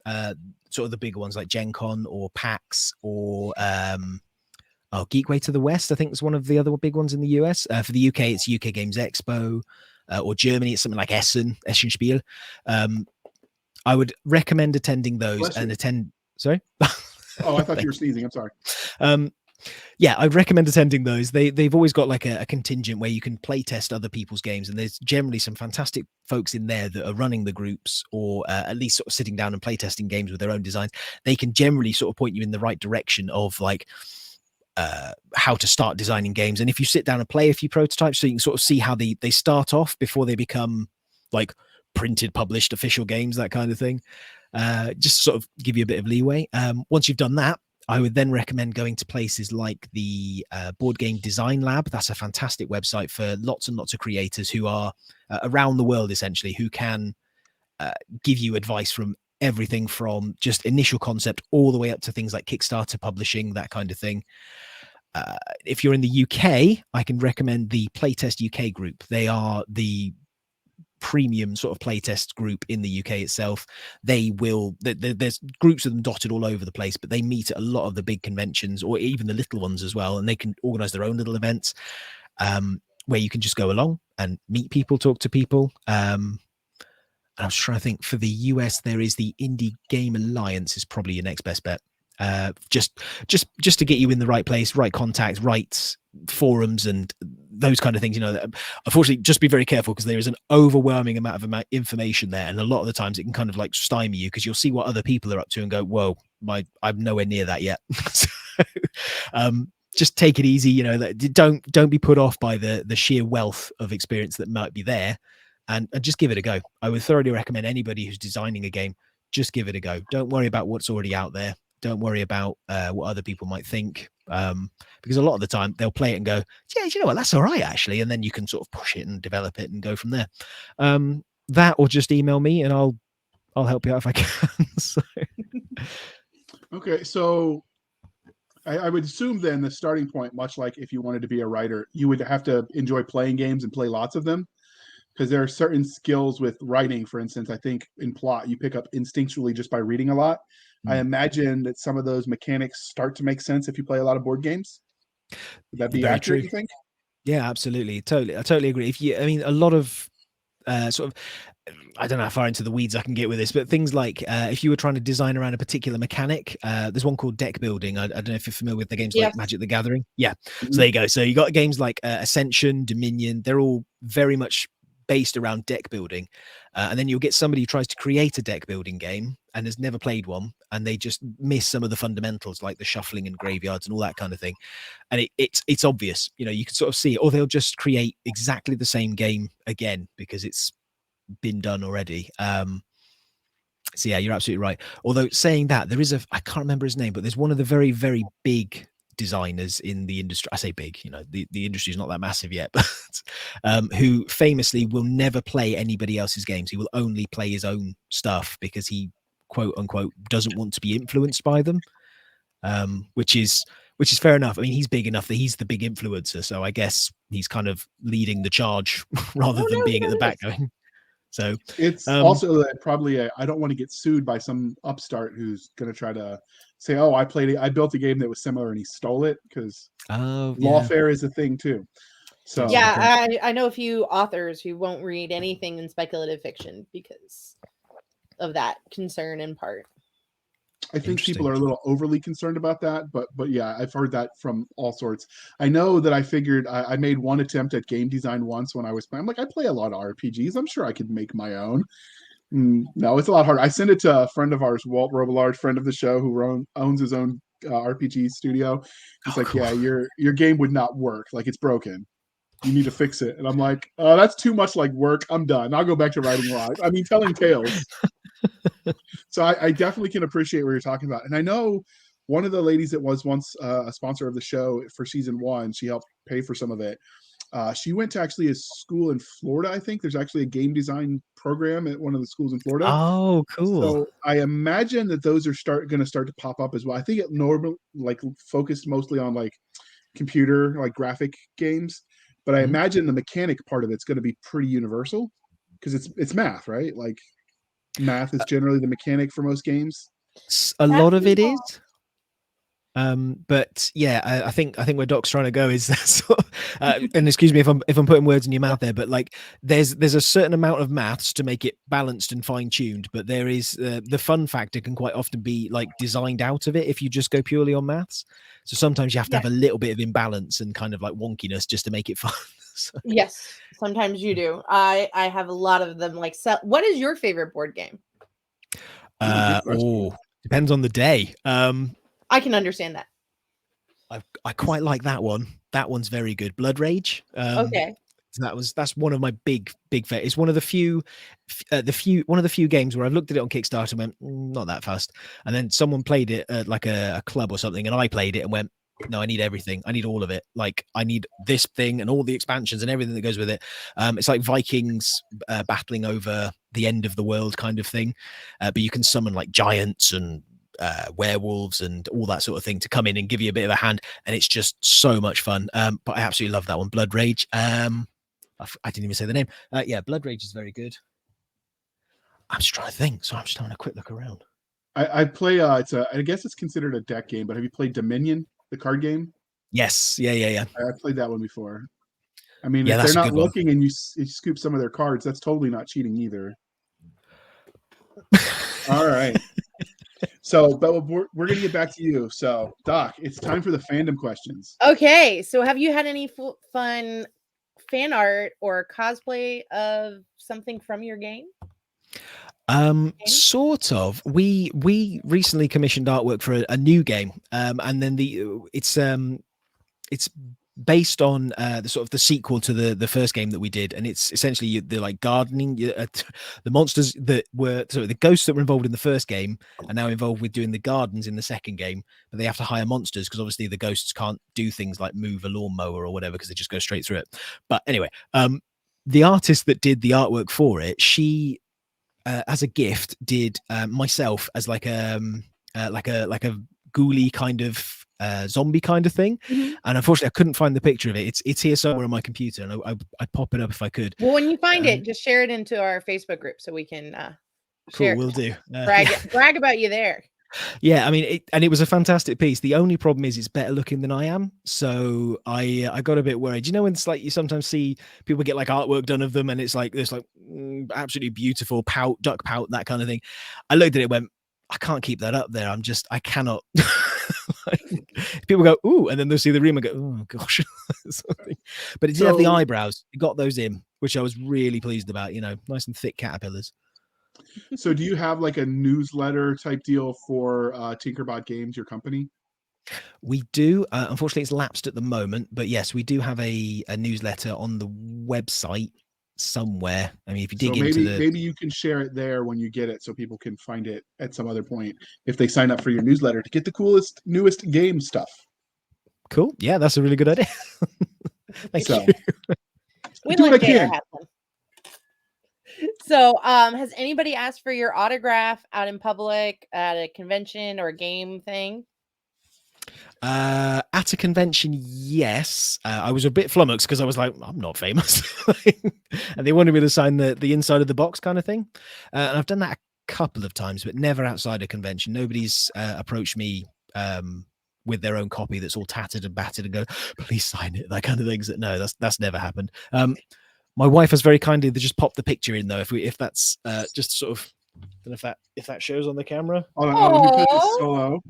sort of the bigger ones like Gen Con or PAX or Geekway to the West, I think is one of the other big ones in the US. For the UK, it's UK Games Expo, or Germany, it's something like Essen Spiel. I would recommend attending those and attend. Sorry. Oh, I thought you were sneezing. I'm sorry. Yeah, I'd recommend attending those. They've always got like a contingent where you can play test other people's games, and there's generally some fantastic folks in there that are running the groups, or at least sort of sitting down and play testing games with their own designs. They can generally sort of point you in the right direction of like how to start designing games. And if you sit down and play a few prototypes, so you can sort of see how they start off before they become like printed, published, official games, that kind of thing. Just to sort of give you a bit of leeway. Once you've done that, I would then recommend going to places like the Board Game Design Lab. That's a fantastic website for lots and lots of creators who are around the world, essentially, who can give you advice from everything from just initial concept all the way up to things like Kickstarter publishing, that kind of thing. If you're in the UK, I can recommend the Playtest UK group. They are the premium sort of playtest group in the UK itself. There's groups of them dotted all over the place, but they meet at a lot of the big conventions or even the little ones as well, and they can organize their own little events where you can just go along and meet people, talk to people. I was trying to think, for the US, there is the Indie Game Alliance is probably your next best bet. Just to get you in the right place, right contacts, right forums, and those kind of things. You know, unfortunately, just be very careful because there is an overwhelming amount of information there, and a lot of the times it can kind of like stymie you because you'll see what other people are up to and go, "Whoa, I'm nowhere near that yet." So, just take it easy. You know, don't be put off by the sheer wealth of experience that might be there, and just give it a go. I would thoroughly recommend anybody who's designing a game, just give it a go. Don't worry about what's already out there. Don't worry about what other people might think, because a lot of the time they'll play it and go, yeah, you know what, that's all right, actually. And then you can sort of push it and develop it and go from there. That, or just email me and I'll help you out if I can. So. Okay, so I would assume then the starting point, much like if you wanted to be a writer, you would have to enjoy playing games and play lots of them. Because there are certain skills with writing, for instance, I think in plot, you pick up instinctually just by reading a lot. I imagine that some of those mechanics start to make sense if you play a lot of board games. Would that be Very accurate, true. you think? Yeah, absolutely. I totally agree. I mean, a lot of sort of, I don't know how far into the weeds I can get with this, but things like if you were trying to design around a particular mechanic, there's one called deck building. I don't know if you're familiar with the games like Magic the Gathering. Yeah. Mm-hmm. So there you go. So you got games like Ascension, Dominion. They're all very much based around deck building. And then you'll get somebody who tries to create a deck building game and has never played one, and they just miss some of the fundamentals like the shuffling and graveyards and all that kind of thing. And it's obvious, you know, you can sort of see it, or they'll just create exactly the same game again because it's been done already. So yeah, you're absolutely right. Although saying that, there is I can't remember his name, but there's one of the very, very big designers in the industry. I say big, you know, the industry is not that massive yet, but who famously will never play anybody else's games. He will only play his own stuff because he, quote unquote, doesn't want to be influenced by them, which is fair enough. I mean, he's big enough that he's the big influencer, so I guess he's kind of leading the charge rather than being at the back going. So it's also probably I don't want to get sued by some upstart who's going to try to say, "Oh, I built a game that was similar and he stole it," because lawfare is a thing too. So yeah, I know a few authors who won't read anything in speculative fiction because of that concern in part. I think people are a little overly concerned about that, but yeah, I've heard that from all sorts. I know that I figured I made one attempt at game design once when I was playing. I'm like, I play a lot of RPGs. I'm sure I could make my own. No, it's a lot harder. I sent it to a friend of ours, Walt Robillard, friend of the show, who owns his own RPG studio. He's like, cool. Yeah, your game would not work. Like, it's broken. You need to fix it. And I'm like, that's too much like work. I'm done. I'll go back to writing live. I mean, telling tales. So I definitely can appreciate what you're talking about. And I know one of the ladies that was once a sponsor of the show for season 1, she helped pay for some of it. She went to actually a school in Florida. I think there's actually a game design program at one of the schools in Florida. Oh, cool. So I imagine that those are going to start to pop up as well. I think it normally like focused mostly on like computer, like graphic games, but I imagine the mechanic part of it's going to be pretty universal because it's math, right? Like math is generally the mechanic for most games. A lot of it is. But yeah, I think where Doc's trying to go is that sort of, and excuse me if I'm putting words in your mouth there, but like there's a certain amount of maths to make it balanced and fine tuned, but there is the fun factor can quite often be like designed out of it if you just go purely on maths. So sometimes you have to have a little bit of imbalance and kind of like wonkiness just to make it fun. So. Yes, sometimes you do. I have a lot of them. Like, what is your favorite board game? Depends on the day. I can understand that. I quite like that one. That one's very good. Blood Rage. Okay. So that's one of my big favorites. It's one of the few games where I've looked at it on Kickstarter and went, not that fast. And then someone played it at like a club or something, and I played it and went, no, I need everything. I need all of it. Like I need this thing and all the expansions and everything that goes with it. It's like Vikings battling over the end of the world kind of thing, but you can summon like giants and werewolves and all that sort of thing to come in and give you a bit of a hand, and it's just so much fun. But I absolutely love that one, Blood Rage. I didn't even say the name. Yeah, Blood Rage is very good. I'm just trying to think, so I'm just having a quick look around. I play. I guess it's considered a deck game, but have you played Dominion, the card game? Yes. Yeah. I played that one before. I mean, yeah, if they're not looking and you scoop some of their cards, that's totally not cheating either. All right. So, but we're going to get back to you. So, Doc, it's time for the fandom questions. Okay. So, have you had any fun fan art or cosplay of something from your game? Sort of. We recently commissioned artwork for a new game, and then it's based on the sort of the sequel to the first game that we did, and it's essentially the like gardening. The monsters that were the ghosts that were involved in the first game are now involved with doing the gardens in the second game, but they have to hire monsters because obviously the ghosts can't do things like move a lawnmower or whatever because they just go straight through it. But anyway, the artist that did the artwork for it, she as a gift did myself as like a ghouly kind of zombie kind of thing, and unfortunately I couldn't find the picture of it. It's here somewhere on my computer, and I'd pop it up if I could. Well, when you find it, just share it into our Facebook group so we can share. Cool, we'll do. Brag about you there. Yeah, I mean, it was a fantastic piece. The only problem is it's better looking than I am, so I got a bit worried. You know, when it's like you sometimes see people get like artwork done of them, and it's like this like absolutely beautiful duck pout, that kind of thing. I looked at it, went, I can't keep that up there. I cannot. People go, ooh, and then they'll see the room and go, oh gosh. But it did have the eyebrows. It got those in, which I was really pleased about. You know, nice and thick caterpillars. So do you have like a newsletter type deal for Tinkerbot Games, your company? We do. Unfortunately, it's lapsed at the moment, but yes, we do have a newsletter on the website somewhere. I mean, if you dig maybe you can share it there when you get it so people can find it at some other point if they sign up for your newsletter to get the coolest, newest game stuff. Cool. Yeah, that's a really good idea. Thank you. We like to have them. So, has anybody asked for your autograph out in public at a convention or a game thing? At a convention, yes. I was a bit flummoxed because I was like, I'm not famous. And they wanted me to sign the inside of the box kind of thing. And I've done that a couple of times, but never outside a convention. Nobody's approached me with their own copy that's all tattered and battered and go, please sign it, that kind of things. No, that's never happened. My wife has very kindly just popped the picture in though. If that's just sort of, I don't know if that shows on the camera. Hold on, let me put this solo.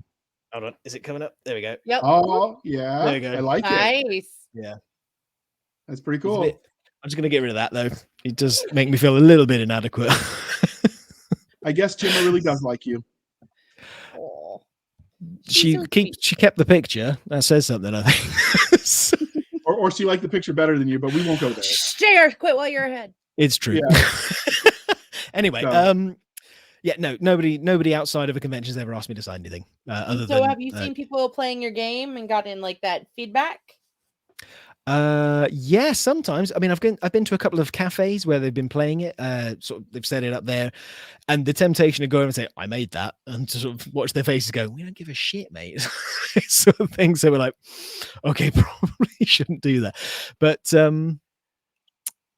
Hold on, is it coming up? There we go. Yep. Oh yeah, there you go. I like it. Nice. Yeah, that's pretty cool. I'm just gonna get rid of that though. It does make me feel a little bit inadequate. I guess Gemma really does like you. Oh, she kept the picture. That says something, I think. Or she liked the picture better than you, but we won't go there. Share, quit while you're ahead. It's true. Yeah. Anyway, yeah, no, nobody outside of a convention has ever asked me to sign anything. So have you seen people playing your game and gotten like that feedback? Yeah, sometimes. I mean, I've been to a couple of cafes where they've been playing it. Sort of they've set it up there, and the temptation to go over and say, "I made that," and to sort of watch their faces go, "We don't give a shit, mate." Sort of thing. So we're like, okay, probably shouldn't do that. But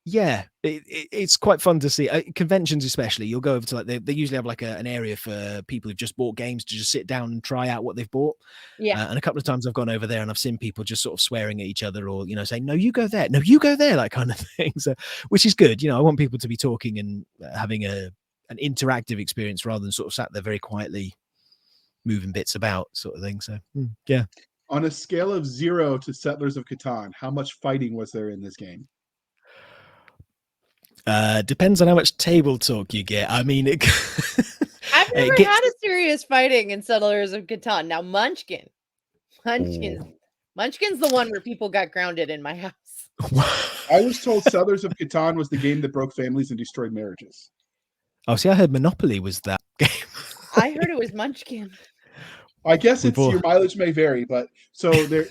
yeah, it's quite fun to see. Conventions, especially, you'll go over to like they usually have like an area for people who've just bought games to just sit down and try out what they've bought. Yeah. And a couple of times I've gone over there and I've seen people just sort of swearing at each other, or saying, "No, you go there. No, you go there," that kind of thing. So, which is good. I want people to be talking and having an interactive experience rather than sort of sat there very quietly moving bits about, sort of thing. So, yeah. On a scale of 0 to Settlers of Catan, how much fighting was there in this game? Depends on how much table talk you get. I mean, I've never had a serious fighting in Settlers of Catan. Now, Munchkin's the one where people got grounded in my house. I was told Settlers of Catan was the game that broke families and destroyed marriages. Oh, see, I heard Monopoly was that game. I heard it was Munchkin. I guess your mileage may vary, but the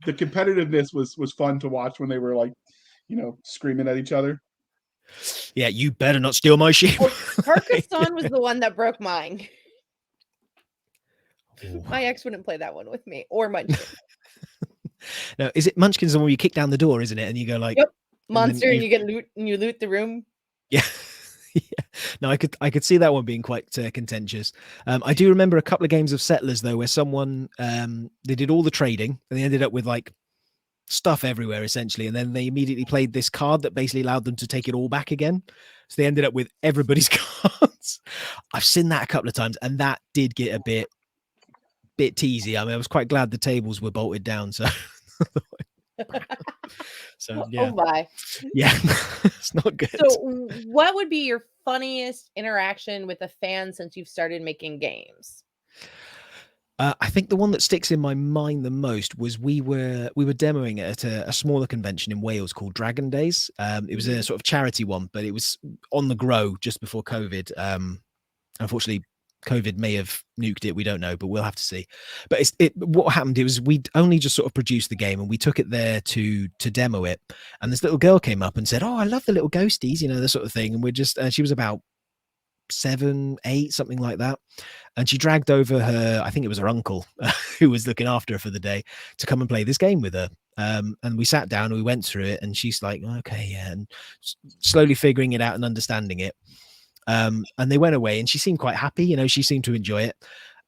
competitiveness was fun to watch when they were like, screaming at each other. Yeah, you better not steal my sheep. Carcassonne was the one that broke mine. My ex wouldn't play that one with me, or Munchkin. No, is it Munchkin's the one where you kick down the door, isn't it? And you go like, "Yep, monster," and you get loot, and you loot the room. Yeah. Yeah. No, I could see that one being quite contentious. I do remember a couple of games of Settlers though, where someone they did all the trading and they ended up with like stuff everywhere essentially, and then they immediately played this card that basically allowed them to take it all back again. So they ended up with everybody's cards. I've seen that a couple of times, and that did get a bit teasy. I mean, I was quite glad the tables were bolted down. So, yeah. Oh my. Yeah, it's not good. So, what would be your funniest interaction with a fan since you've started making games? I think the one that sticks in my mind the most was we were demoing it at a smaller convention in Wales called Dragon Days. It was a sort of charity one, but it was on the grow just before COVID. Unfortunately, COVID may have nuked it. We don't know, but we'll have to see. But what happened, it was we'd only just sort of produced the game and we took it there to demo it. And this little girl came up and said, "Oh, I love the little ghosties," the sort of thing. And we're just, she was about 7, 8, something like that. And she dragged over I think it was her uncle who was looking after her for the day, to come and play this game with her. And we sat down and we went through it, and she's like, "Okay, yeah," and slowly figuring it out and understanding it. And they went away and she seemed quite happy, she seemed to enjoy it.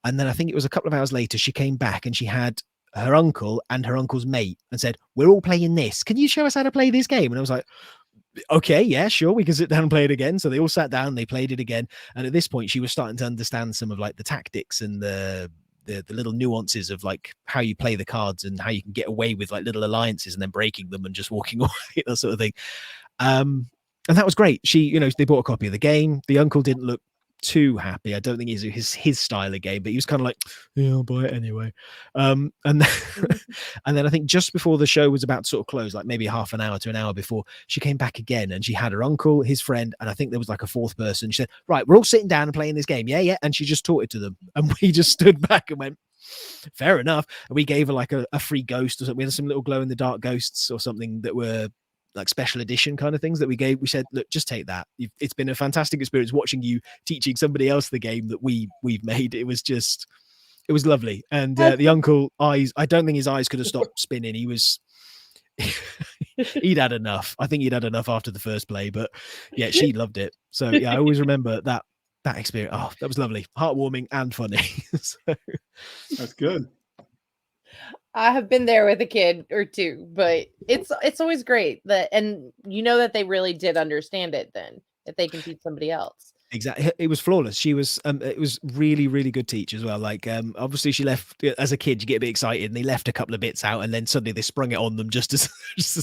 And then I think it was a couple of hours later, she came back and she had her uncle and her uncle's mate and said, "We're all playing this. Can you show us how to play this game?" And I was like, "Okay, yeah, sure, we can sit down and play it again." So they all sat down, they played it again. And at this point, she was starting to understand some of like the tactics and the little nuances of like how you play the cards and how you can get away with like little alliances and then breaking them and just walking away, that sort of thing. And that was great. She, they bought a copy of the game. The uncle didn't look too happy. I don't think it's his style of game, but he was kind of like, "Yeah, I'll buy it anyway." And then, and then I think just before the show was about to sort of close, like maybe half an hour to an hour before, she came back again and she had her uncle, his friend, and I think there was like a fourth person. She said, "Right, we're all sitting down and playing this game." Yeah. And she just taught it to them. And we just stood back and went, "Fair enough." And we gave her like a free ghost or something. We had some little glow in the dark ghosts or something that were like special edition kind of things that we gave. We said, "Look, just take that. It's been a fantastic experience watching you teaching somebody else the game that we've made." It was lovely. And the uncle eyes, I don't think his eyes could have stopped spinning. He was, he'd had enough. I think he'd had enough after the first play, but yeah, she loved it. So yeah, I always remember that experience. Oh, that was lovely, heartwarming and funny. So. That's good. I have been there with a kid or two, but it's always great that that they really did understand it then, if they can teach somebody else. Exactly. It was flawless. She was it was really, really good teach as well. Like obviously she left as a kid, you get a bit excited, and they left a couple of bits out and then suddenly they sprung it on them just as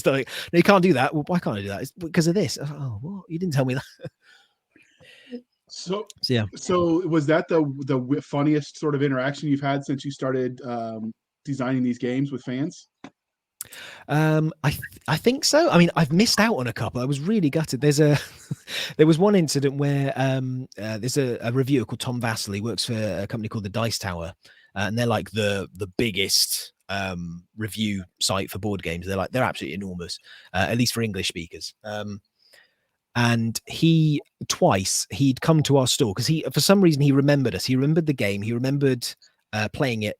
like, "No, you can't do that." "Well, why can't I do that?" "It's because of this." "Oh, what? You didn't tell me that." So yeah. So was that the funniest sort of interaction you've had since you started designing these games with fans? I think so. I mean, I've missed out on a couple. I was really gutted. There was one incident where there's a reviewer called Tom Vassell. He works for a company called the Dice Tower, and they're like the biggest review site for board games. They're absolutely enormous, at least for English speakers. And he'd come to our store because for some reason he remembered us. He remembered the game. He remembered playing it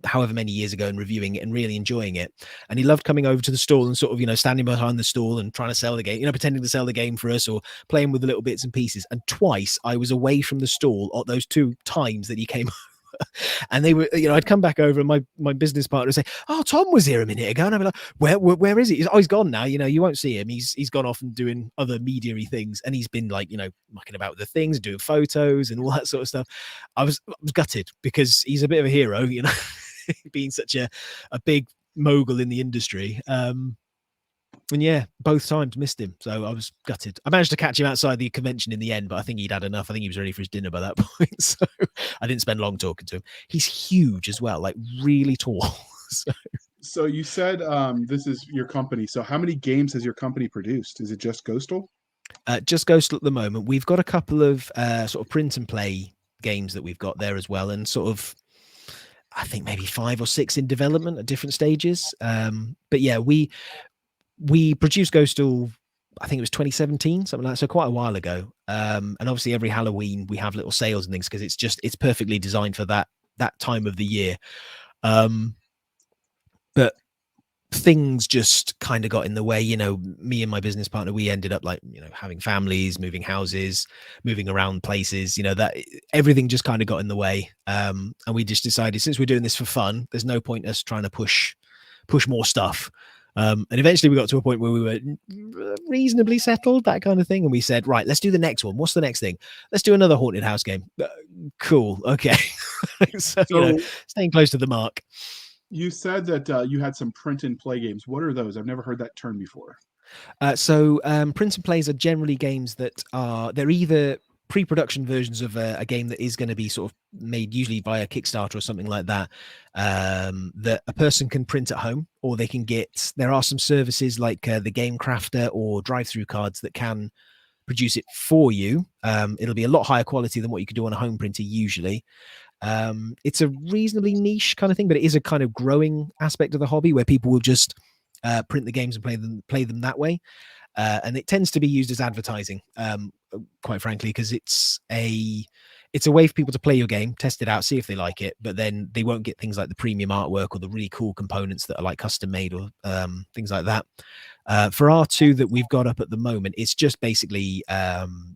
however many years ago and reviewing it and really enjoying it. And he loved coming over to the stall and sort of, standing behind the stall and trying to sell the game, pretending to sell the game for us or playing with the little bits and pieces. And twice I was away from the stall at those 2 times that he came and they were, I'd come back over and my business partner would say, "Oh, Tom was here a minute ago." And I'd be like, where is he? He's gone now. You won't see him. He's gone off and doing other media-y things. And he's been mucking about with the things, doing photos and all that sort of stuff. I was gutted because he's a bit of a hero, being such a big mogul in the industry. And yeah, both times missed him. So I was gutted. I managed to catch him outside the convention in the end, but I think he'd had enough. I think he was ready for his dinner by that point. So I didn't spend long talking to him. He's huge as well, like really tall. So you said this is your company. So how many games has your company produced? Is it just Ghostal? Just Ghostal at the moment. We've got a couple of sort of print and play games that we've got there as well. And sort of, I think maybe 5 or 6 in development at different stages. But yeah, we produced Ghostal, I think it was 2017, something like that. So quite a while ago. And obviously every Halloween we have little sales and things because it's perfectly designed for that time of the year. But things just kind of got in the way. Me and my business partner, we ended up having families, moving houses, moving around places, that everything just kind of got in the way. And we just decided, since we're doing this for fun, there's no point us trying to push more stuff. And eventually we got to a point where we were reasonably settled, that kind of thing. And we said, right, let's do the next one. What's the next thing? Let's do another haunted house game. Cool. Okay. so staying close to the mark. You said that you had some print and play games. What are those? I've never heard that term before. So print and plays are generally games that they're either pre-production versions of a game that is going to be sort of made usually via Kickstarter or something like that, that a person can print at home, or they can there are some services like the Game Crafter or Drive-Through Cards that can produce it for you. It'll be a lot higher quality than what you could do on a home printer usually. It's a reasonably niche kind of thing, but it is a kind of growing aspect of the hobby where people will just print the games and play them that way. And it tends to be used as advertising, quite frankly, because it's a way for people to play your game, test it out, see if they like it, but then they won't get things like the premium artwork or the really cool components that are like custom made or things like that. For our 2 that we've got up at the moment, it's just basically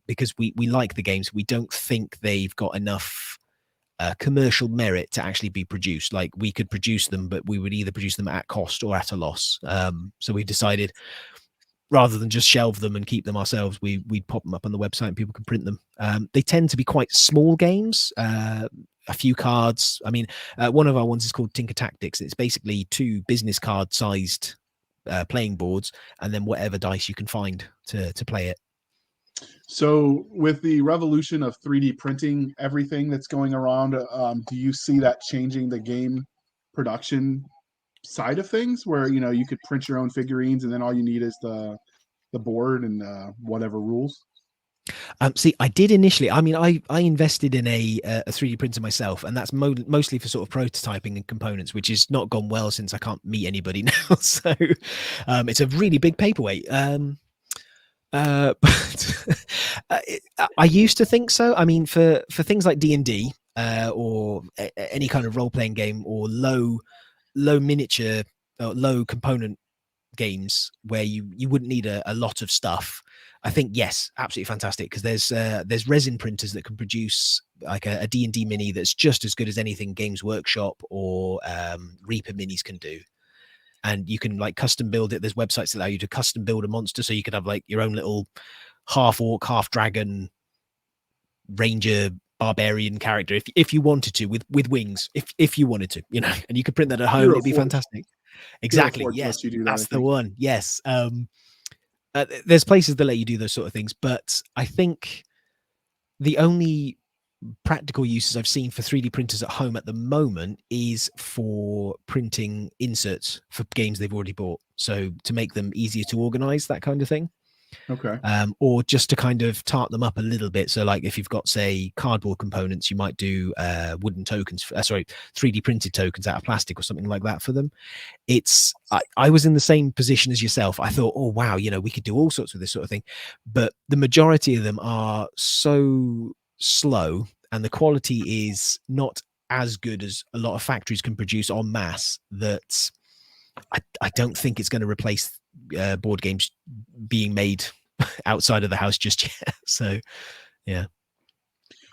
because we like the games. We don't think they've got enough commercial merit to actually be produced. Like, we could produce them, but we would either produce them at cost or at a loss. So we've decided, rather than just shelve them and keep them ourselves, we'd pop them up on the website and people can print them. They tend to be quite small games, a few cards. I mean, one of our ones is called Tinker Tactics. It's basically 2 business card sized playing boards and then whatever dice you can find to play it. So with the revolution of 3D printing, everything that's going around, do you see that changing the game production side of things, where you could print your own figurines and then all you need is the board and whatever rules? See, I did initially. I mean, I invested in a 3D printer myself, and that's mostly for sort of prototyping and components, which has not gone well since I can't meet anybody now. So it's a really big paperweight. But I used to think so. I mean, for things like D&D or any kind of role-playing game or low miniature or low component games where you wouldn't need a lot of stuff, I think, yes, absolutely fantastic, because there's resin printers that can produce like a D&D mini that's just as good as anything Games Workshop or Reaper minis can do. And you can like custom build it. There's websites that allow you to custom build a monster, so you could have like your own little half orc, half dragon, ranger, barbarian character if you wanted to, with wings, if you wanted to, and you could print that at home. It'd be fantastic. Exactly. Yes, that's the one. Yes. There's places that let you do those sort of things, but I think the only practical uses I've seen for 3D printers at home at the moment is for printing inserts for games they've already bought, so to make them easier to organize, that kind of thing. Okay. Or just to kind of tart them up a little bit. So like if you've got, say, cardboard components, you might do wooden tokens, 3D printed tokens out of plastic or something like that for them. I was in the same position as yourself. I thought, oh, wow, we could do all sorts of this sort of thing. But the majority of them are so slow and the quality is not as good as a lot of factories can produce en masse that I don't think it's going to replace board games being made outside of the house just yet. So, yeah.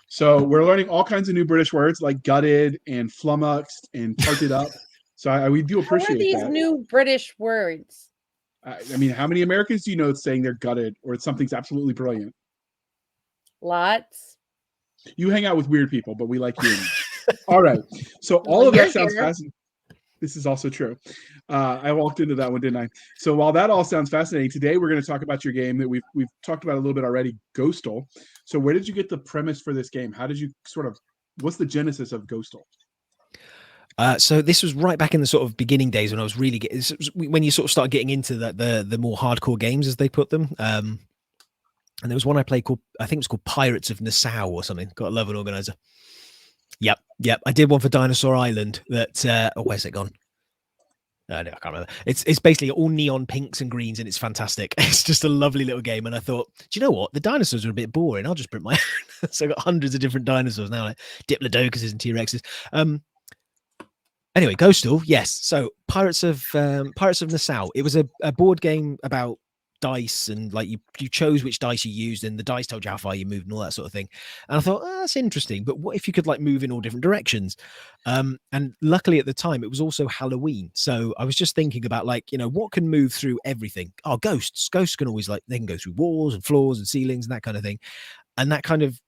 So we're learning all kinds of new British words like gutted and flummoxed and tarted up. So we do appreciate What are these that. new British words? I mean, how many Americans do you know saying they're gutted or something's absolutely brilliant? Lots. You hang out with weird people, but we like you. All right. So all of that sounds fascinating. This is also true. I walked into that one, didn't I? So while that all sounds fascinating, today we're going to talk about your game that we've talked about a little bit already, Ghostal. So where did you get the premise for this game? How did you what's the genesis of Ghostal? So this was right back in the sort of beginning days when I was really when you sort of start getting into the more hardcore games, as they put them. And there was one I played called, I think it was called Pirates of Nassau or something. Got to love an organizer. Yep. I did one for Dinosaur Island that, where's it gone? No, I can't remember. It's basically all neon pinks and greens and it's fantastic. It's just a lovely little game. And I thought, do you know what? The dinosaurs are a bit boring. I'll just print my own. So I got hundreds of different dinosaurs now, like Diplodocuses and T-Rexes. Anyway, Ghostal, yes. So Pirates of Nassau. It was a board game about dice and like you chose which dice you used and the dice told you how far you moved and all that sort of thing. And I thought, that's interesting, but what if you could like move in all different directions? And luckily at the time it was also Halloween, so I was just thinking about like, what can move through everything? Oh, ghosts can always, like, they can go through walls and floors and ceilings and that kind of thing. And that kind of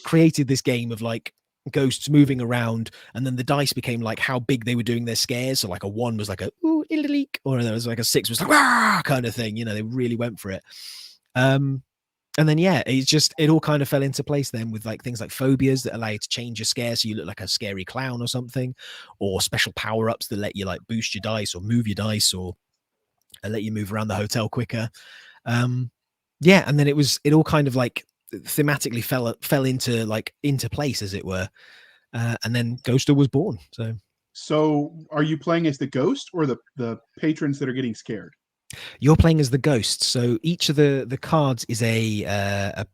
created this game of like ghosts moving around, and then the dice became like how big they were doing their scares. So like a 1 was like a ooh, leak, or there was like a 6 was like ah, kind of thing. They really went for it. And then it all kind of fell into place then with like things like phobias that allow you to change your scare so you look like a scary clown or something, or special power-ups that let you like boost your dice or move your dice or let you move around the hotel quicker. And then it all kind of like thematically fell into place, as it were, and then Ghostal was born. So are you playing as the ghost or the patrons that are getting scared? You're playing as the ghost. So each of the cards is I'll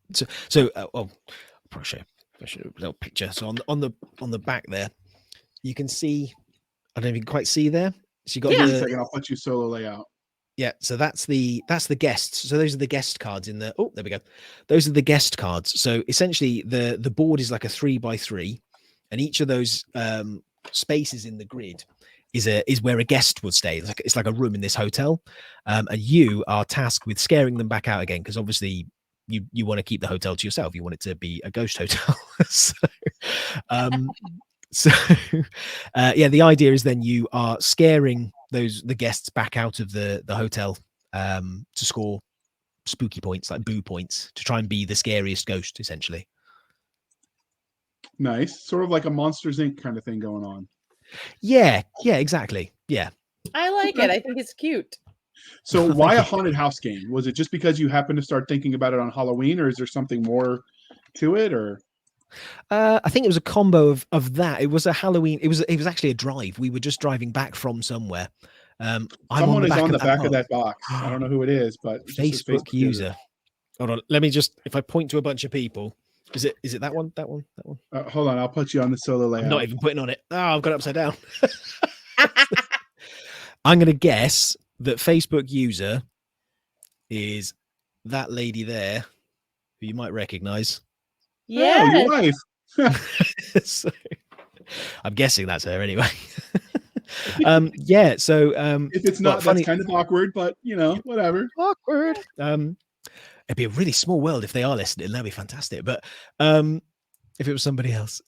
probably show a little picture. So on the back there, you can see. I don't know if you can quite see there. So you got a second. I'll put you solo layout. Yeah, so that's the guests. So those are the guest cards in the. Oh, there we go. Those are the guest cards. So essentially, the board is like a 3x3, and each of those spaces in the grid is where a guest would stay. It's like a room in this hotel, and you are tasked with scaring them back out again, because obviously you want to keep the hotel to yourself. You want it to be a ghost hotel. The idea is then you are scaring the guests back out of the hotel to score spooky points, like boo points, to try and be the scariest ghost, essentially. Nice. Sort of like a Monsters Inc. kind of thing going on. Yeah, exactly. Yeah. I like it. I think it's cute. So why a haunted house game? Was it just because you happened to start thinking about it on Halloween, or is there something more to it, or? I think it was a combo of that. It was a Halloween. It was actually a drive. We were just driving back from somewhere. Someone is on the back of that box. I don't know who it is, but Facebook user. Hold on. Let me just, if I point to a bunch of people, is it that one? That one? Hold on. I'll put you on the solo layout. I'm not even putting on it. Oh, I've got it upside down. I'm going to guess that Facebook user is that lady there, who you might recognize. Yeah, your wife. So, I'm guessing that's her anyway. So if it's not, that's kind of awkward, but whatever. Awkward. It'd be a really small world if they are listening. That'd be fantastic. But if it was somebody else,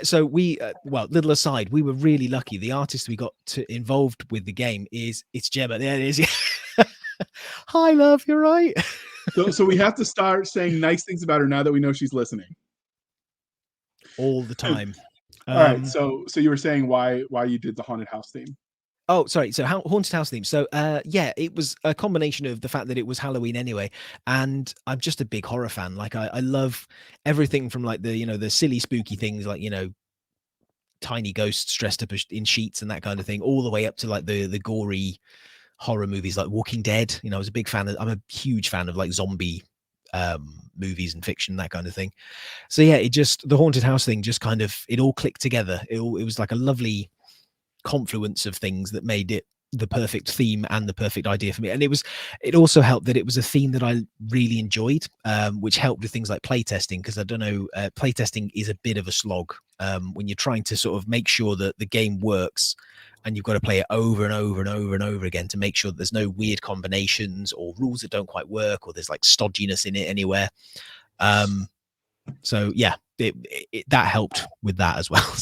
so we little aside, we were really lucky. The artist we got involved with the game it's Gemma. There it is. Yeah. Hi, love. You're right. So we have to start saying nice things about her now that we know she's listening. All the time. All right. So you were saying why you did the haunted house theme? Oh, sorry. So haunted house theme. So yeah, it was a combination of the fact that it was Halloween anyway, and I'm just a big horror fan. Like I love everything from like the silly spooky things like tiny ghosts dressed up in sheets and that kind of thing, all the way up to like the gory horror movies like Walking Dead. I was a big fan of. I'm a huge fan of like zombie movies and fiction, that kind of thing. So yeah, the haunted house thing just kind of it all clicked together. It was like a lovely confluence of things that made it the perfect theme and the perfect idea for me. And it also helped that it was a theme that I really enjoyed, which helped with things like playtesting, because I don't know, playtesting is a bit of a slog when you're trying to sort of make sure that the game works, and you've got to play it over and over and over and over again to make sure that there's no weird combinations or rules that don't quite work, or there's like stodginess in it anywhere. So yeah, that helped with that as well.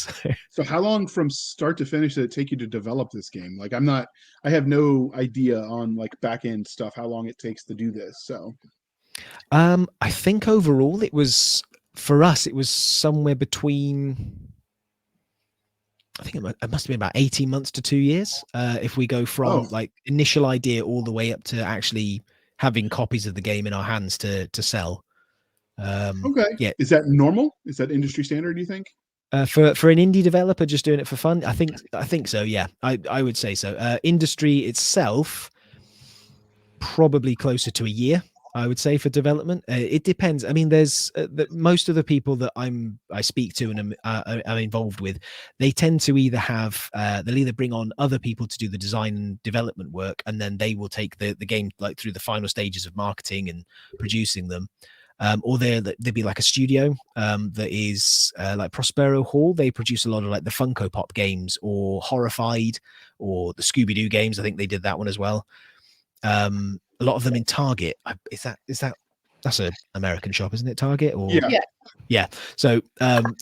So how long from start to finish did it take you to develop this game? Like I have no idea on like back end stuff, how long it takes to do this. So I think overall for us, it was somewhere between, I think it must have been about 18 months to 2 years. If we go from like initial idea all the way up to actually having copies of the game in our hands to sell. Okay. Yeah. Is that normal? Is that industry standard, do you think? For an indie developer just doing it for fun, I think so. Yeah, I would say so. Industry itself, probably closer to a year, I would say, for development. It depends. I mean, there's most of the people that I speak to and am involved with, they tend to either have they'll either bring on other people to do the design and development work, and then they will take the game like through the final stages of marketing and producing them. Or there'd be like a studio that is like Prospero Hall. They produce a lot of like the Funko Pop games or Horrified or the Scooby-Doo games. I think they did that one as well. A lot of them in Target. Is that that's an American shop, isn't it? Target or yeah. So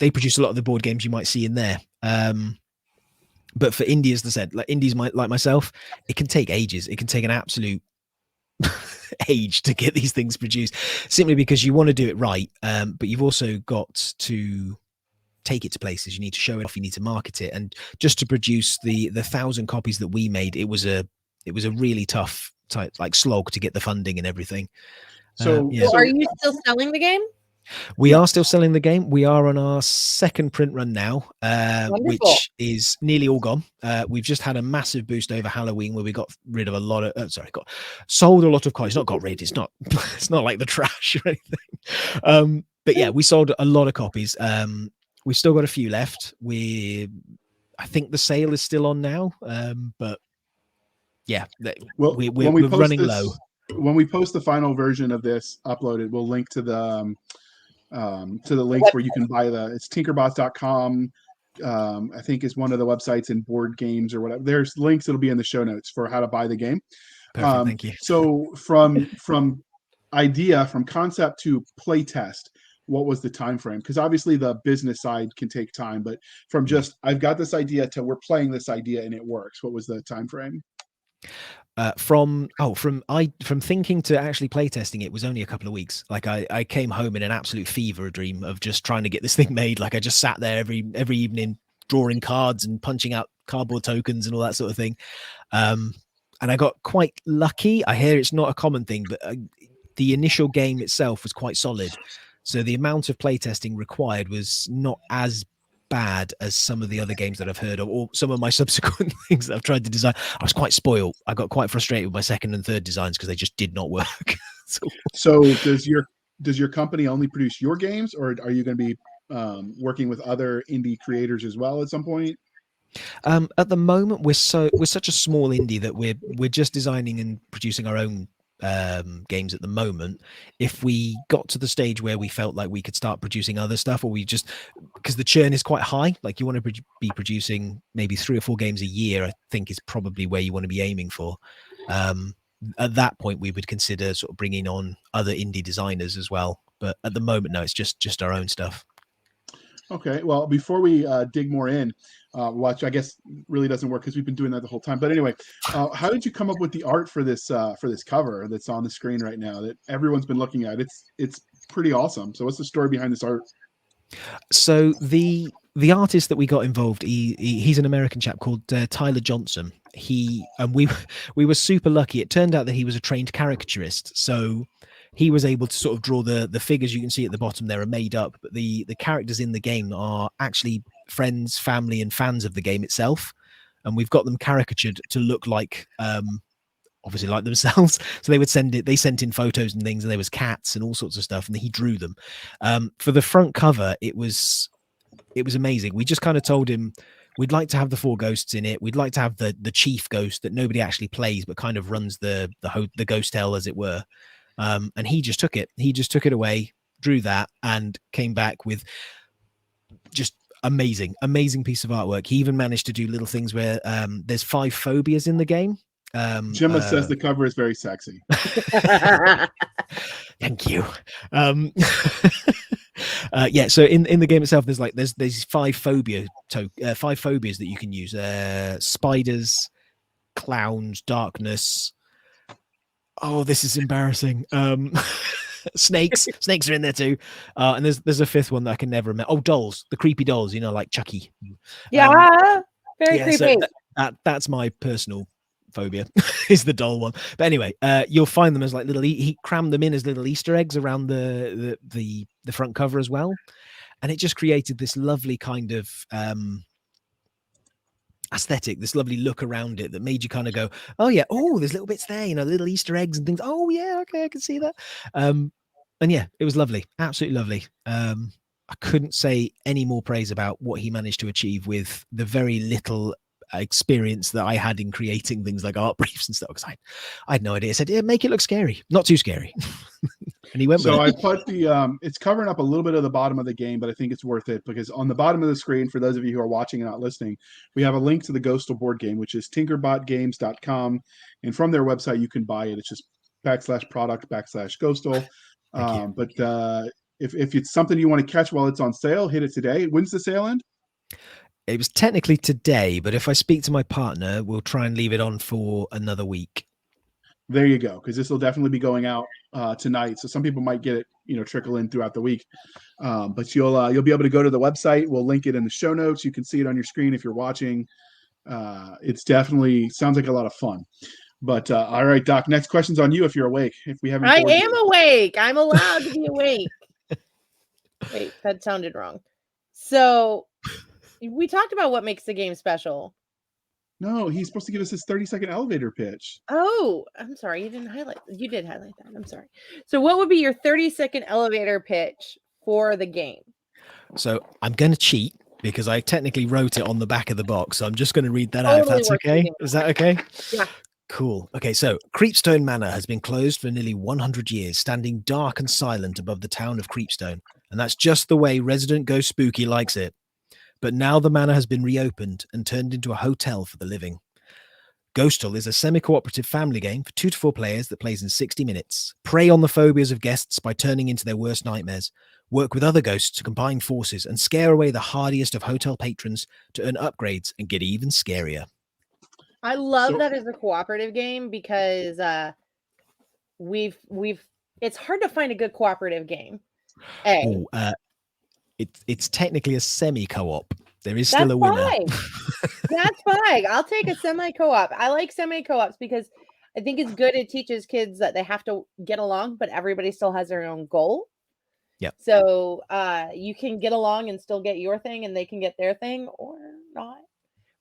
they produce a lot of the board games you might see in there. But for indie, as I said, like indies like myself, it can take ages. It can take an absolute age to get these things produced, simply because you want to do it right, but you've also got to take it to places. You need to show it off, you need to market it, and just to produce the 1,000 copies that we made, it was a really tough like slog to get the funding and everything. So, So are you still selling the game? We are still selling the game. We are on our second print run now, which is nearly all gone. We've just had a massive boost over Halloween where we got rid of a lot of, sold a lot of copies. Not got rid. It's not like the trash or anything. But yeah, we sold a lot of copies. We've still got a few left. I think the sale is still on now. But yeah, we're running low. When we post the final version of this uploaded, we'll link to the links where you can buy it's tinkerbots.com. I think is one of the websites in board games or whatever. There's links that'll be in the show notes for how to buy the game. Perfect, thank you. So from idea, from concept to play test, what was the time frame? Because obviously the business side can take time, but from just I've got this idea to we're playing this idea and it works, what was the time frame? From thinking to actually playtesting, it was only a couple of weeks. Like I came home in an absolute fever dream of just trying to get this thing made. Like I just sat there every evening drawing cards and punching out cardboard tokens and all that sort of thing. And I got quite lucky. I hear it's not a common thing, but the initial game itself was quite solid. So the amount of playtesting required was not as bad as some of the other games that I've heard of, or some of my subsequent things that I've tried to design. I was quite spoiled. I got quite frustrated with my second and third designs because they just did not work. So does your company only produce your games, or are you going to be working with other indie creators as well at some point? At the moment, we're such a small indie that we're just designing and producing our own games at the moment. If we got to the stage where we felt like we could start producing other stuff, or because the churn is quite high, like you want to be producing maybe 3 or 4 games a year, I think is probably where you want to be aiming for. At that point, we would consider sort of bringing on other indie designers as well. But at the moment, no, it's just our own stuff. Okay, well, before we dig more in, which I guess really doesn't work because we've been doing that the whole time. But anyway, how did you come up with the art for this cover that's on the screen right now that everyone's been looking at? It's pretty awesome. So what's the story behind this art? So the the artist that we got involved, he's an American chap called Tyler Johnson. We were super lucky. It turned out that he was a trained caricaturist, so he was able to sort of draw the figures you can see at the bottom there are made up, but the characters in the game are actually friends, family, and fans of the game itself, and we've got them caricatured to look like obviously like themselves. So they sent in photos and things, and there was cats and all sorts of stuff, and he drew them. For the front cover, it was amazing. We just kind of told him we'd like to have the 4 ghosts in it. We'd like to have the chief ghost that nobody actually plays, but kind of runs the ghost tale, as it were. And he just took it. He just took it away, drew that, and came back with just amazing piece of artwork. He even managed to do little things where there's 5 phobias in the game. Gemma says the cover is very sexy. Thank you. Yeah, so in the game itself, there's 5 phobias that you can use: spiders, clowns, darkness. Oh, this is embarrassing. Snakes are in there too, and there's a 5th one that I can never remember. Oh, dolls, the creepy dolls, like Chucky. Yeah, very creepy. So that's my personal phobia is the doll one. But anyway, you'll find them as like little he crammed them in as little Easter eggs around the front cover as well, and it just created this lovely kind of aesthetic, this lovely look around it that made you kind of go, oh yeah, oh, there's little bits there, little Easter eggs and things. Oh yeah, okay, I can see that. And yeah, it was lovely, absolutely lovely. I couldn't say any more praise about what he managed to achieve with the very little experience that I had in creating things like art briefs and stuff, because I had no idea. I said, yeah, make it look scary, not too scary. And he went so with I put it's covering up a little bit of the bottom of the game, but I think it's worth it because on the bottom of the screen, for those of you who are watching and not listening, we have a link to the Ghostal board game, which is tinkerbotgames.com, and from their website you can buy it. It's just /product/Ghostal. But if it's something you want to catch while it's on sale, hit it today. When's the sale end? It was technically today, but if I speak to my partner, we'll try and leave it on for another week. There you go, because this will definitely be going out tonight. So some people might get it, trickle in throughout the week. But you'll be able to go to the website. We'll link it in the show notes. You can see it on your screen if you're watching. It's definitely sounds like a lot of fun. But all right, Doc, next question's on you if you're awake. If we haven't, I am awake. I'm allowed to be awake. Wait, that sounded wrong. So we talked about what makes the game special. No, he's supposed to give us his 30-second elevator pitch. Oh, I'm sorry. You didn't highlight. You did highlight that. I'm sorry. So what would be your 30-second elevator pitch for the game? So I'm going to cheat because I technically wrote it on the back of the box. So I'm just going to read that out. If that's okay. Is that okay? Yeah. Cool. Okay, so Creepstone Manor has been closed for nearly 100 years, standing dark and silent above the town of Creepstone. And that's just the way Resident Ghost Spooky likes it. But now the manor has been reopened and turned into a hotel for the living. Ghostal is a semi-cooperative family game for 2 to 4 players that plays in 60 minutes. Prey on the phobias of guests by turning into their worst nightmares. Work with other ghosts to combine forces and scare away the hardiest of hotel patrons to earn upgrades and get even scarier. I love that as a cooperative game because we've it's hard to find a good cooperative game. It's technically a semi-co-op. There is still a winner. Fine. That's fine. I'll take a semi-co-op. I like semi-co-ops because I think it's good. It teaches kids that they have to get along, but everybody still has their own goal. Yeah. So you can get along and still get your thing, and they can get their thing or not.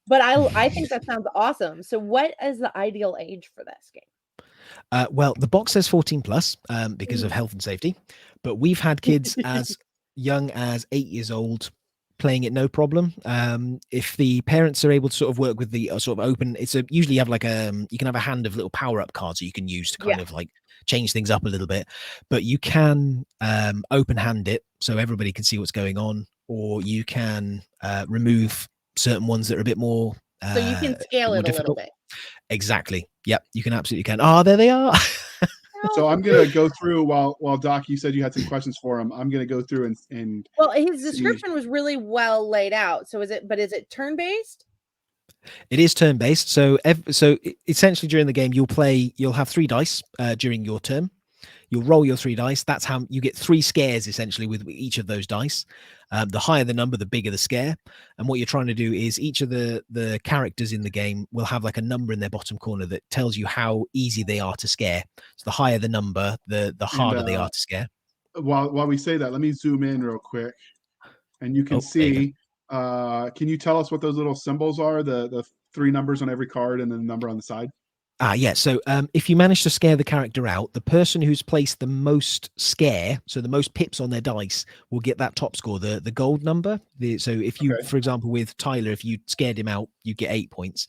But I think that sounds awesome. So what is the ideal age for this game? Well, the box says 14 plus because of health and safety, but we've had kids as young as 8 years old playing it no problem. If the parents are able to sort of work with the sort of open, usually you have like you can have a hand of little power-up cards that you can use to kind of like change things up a little bit, but you can open hand it so everybody can see what's going on, or you can remove certain ones that are a bit more so you can scale it a little bit. Exactly. Yep, you can absolutely can. Oh, there they are. So I'm gonna go through while Doc, you said you had some questions for him. I'm gonna go through and well, his description was really well laid out. So is it turn-based? It is turn-based. So essentially during the game you'll have 3 dice during your turn. You'll roll your 3 dice. That's how you get 3 scares essentially with each of those dice. The higher the number, the bigger the scare. And what you're trying to do is each of the characters in the game will have like a number in their bottom corner that tells you how easy they are to scare. So the higher the number, the harder they are to scare. While we say that, let me zoom in real quick, and you can see. Can you tell us what those little symbols are? The 3 numbers on every card and then the number on the side. Yeah. So if you manage to scare the character out, the person who's placed the most scare, so the most pips on their dice, will get that top score, the gold number. So if you, for example, with Tyler, if you scared him out, you get 8 points.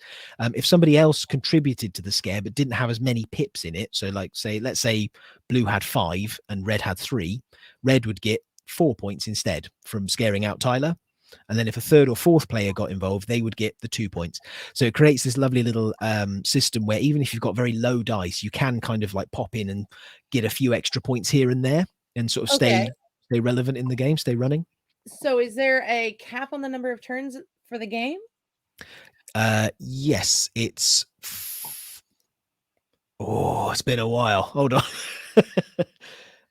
If somebody else contributed to the scare but didn't have as many pips in it, so like let's say blue had 5 and red had 3, red would get 4 points instead from scaring out Tyler. And then if a 3rd or 4th player got involved, they would get the 2 points. So it creates this lovely little system where even if you've got very low dice, you can kind of like pop in and get a few extra points here and there and sort of stay relevant in the game, stay running. So is there a cap on the number of turns for the game? Yes, it's it's been a while. Hold on.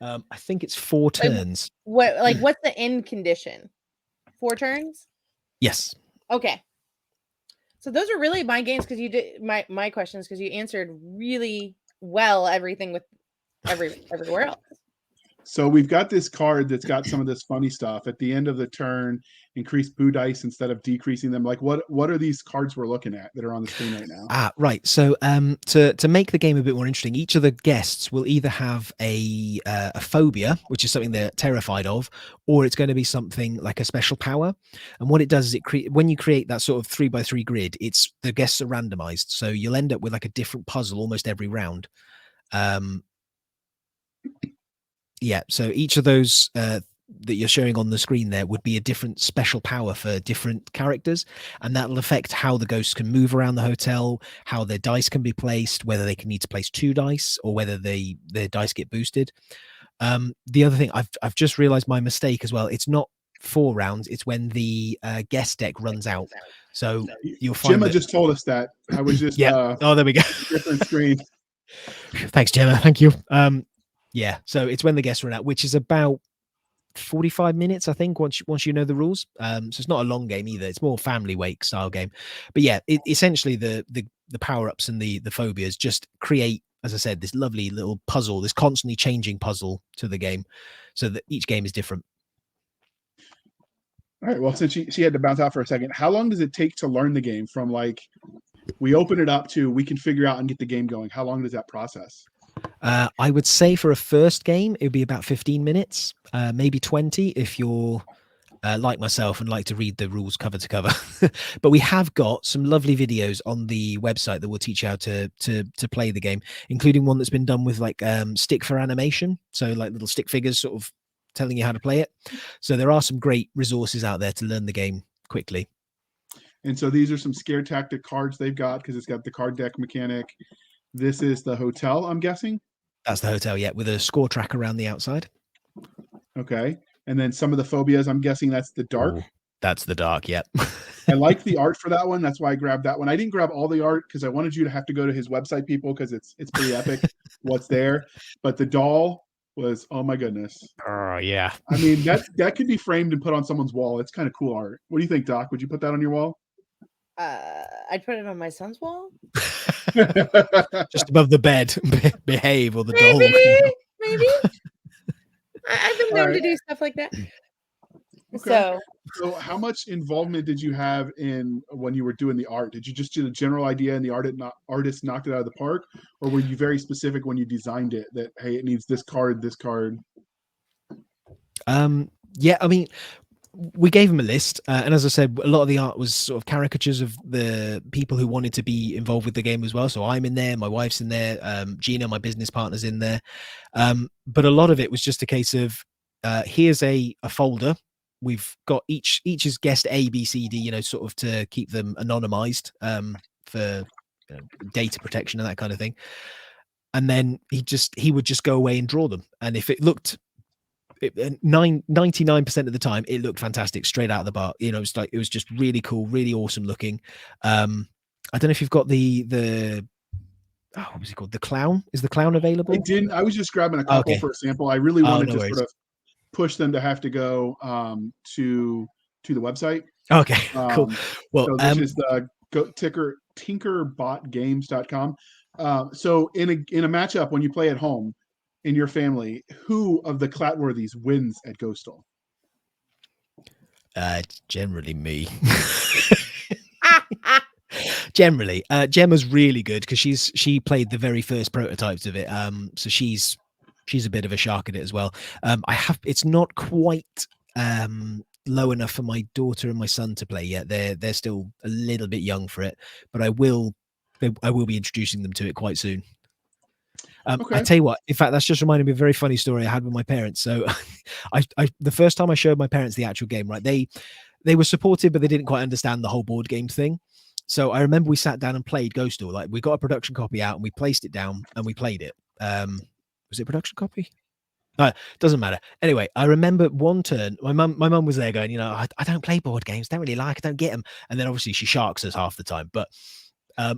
I think it's 4 turns. What's the end condition? 4 turns? Yes. Okay. So those are really my games because you did my questions because you answered really well everything with everywhere else. So we've got this card that's got some of this funny stuff. At the end of the turn, increase boo dice instead of decreasing them. Like what are these cards we're looking at that are on the screen right now? Right. So to make the game a bit more interesting, each of the guests will either have a phobia, which is something they're terrified of, or it's going to be something like a special power. And what it does is when you create that sort of 3x3 grid, the guests are randomized. So you'll end up with like a different puzzle almost every round. Yeah, so each of those that you're showing on the screen there would be a different special power for different characters, and that'll affect how the ghosts can move around the hotel, how their dice can be placed, whether they can need to place 2 dice or whether their dice get boosted. The other thing, I've just realized my mistake as well. It's not 4 rounds, it's when the guest deck runs out. So you'll find Gemma just told us that. I was just oh, there we go. Different screen. Thanks, Gemma. Thank you. Yeah, so it's when the guests run out, which is about 45 minutes, I think, once you know the rules. So it's not a long game either. It's more family wake style game. But yeah, essentially the power-ups and the phobias just create, as I said, this lovely little puzzle, this constantly changing puzzle to the game, so that each game is different. All right. Well, since she had to bounce out for a second, how long does it take to learn the game from like we open it up to we can figure out and get the game going? How long does that process? I would say for a first game, it would be about 15 minutes, maybe 20 if you're like myself and like to read the rules cover to cover. But we have got some lovely videos on the website that will teach you how to play the game, including one that's been done with like stick for animation. So like little stick figures sort of telling you how to play it. So there are some great resources out there to learn the game quickly. And so these are some scare tactic cards they've got because it's got the card deck mechanic. This is the hotel, I'm guessing. That's the hotel, yeah, with a score track around the outside. Okay. And then some of the phobias, I'm guessing that's the dark. Ooh, that's the dark, yeah. I like the art for that one. That's why I grabbed that one. I didn't grab all the art because I wanted you to have to go to his website, people, because it's pretty epic what's there. But the doll was, oh my goodness. Oh, yeah. I mean, that could be framed and put on someone's wall. It's kind of cool art. What do you think, Doc? Would you put that on your wall? I'd put it on my son's wall. Just above the bed. Behave, or the doll. Maybe. I've been known to do stuff like that. Okay. So how much involvement did you have in when you were doing the art? Did you just do the general idea and the artist knocked it out of the park? Or were you very specific when you designed it that, hey, it needs this card, this card? Yeah, I mean, we gave him a list. And as I said, a lot of the art was sort of caricatures of the people who wanted to be involved with the game as well. So I'm in there, my wife's in there, Gina, my business partner's in there. But a lot of it was just a case of, here's a folder. We've got each is guessed A, B, C, D, sort of to keep them anonymized for data protection and that kind of thing. And then he would just go away and draw them. And if it looked 99% of the time, it looked fantastic straight out of the bar. It was just really cool, really awesome looking. I don't know if you've got the what was it called? The Clown? Is the Clown available? I was just grabbing a couple for a sample. I really wanted to sort of push them to have to go to the website. Okay, cool. Well, so this is the tinkerbotgames.com. So in a matchup, when you play at home in your family, who of the Clatworthys wins at Ghostal? It's generally me. Generally, Gemma's really good because she played the very first prototypes of it. So she's a bit of a shark at it as well. It's not quite low enough for my daughter and my son to play yet. They're still a little bit young for it, but I will be introducing them to it quite soon. I tell you what, in fact, that's just reminded me of a very funny story I had with my parents. So the first time I showed my parents the actual game, right, they were supportive, but they didn't quite understand the whole board game thing. So I remember we sat down and played Ghostal. Like, we got a production copy out and we placed it down and we played it. Was it a production copy? Doesn't matter. Anyway, I remember one turn, my mum was there going, I don't play board games, don't really like, I don't get them. And then obviously she sharks us half the time. But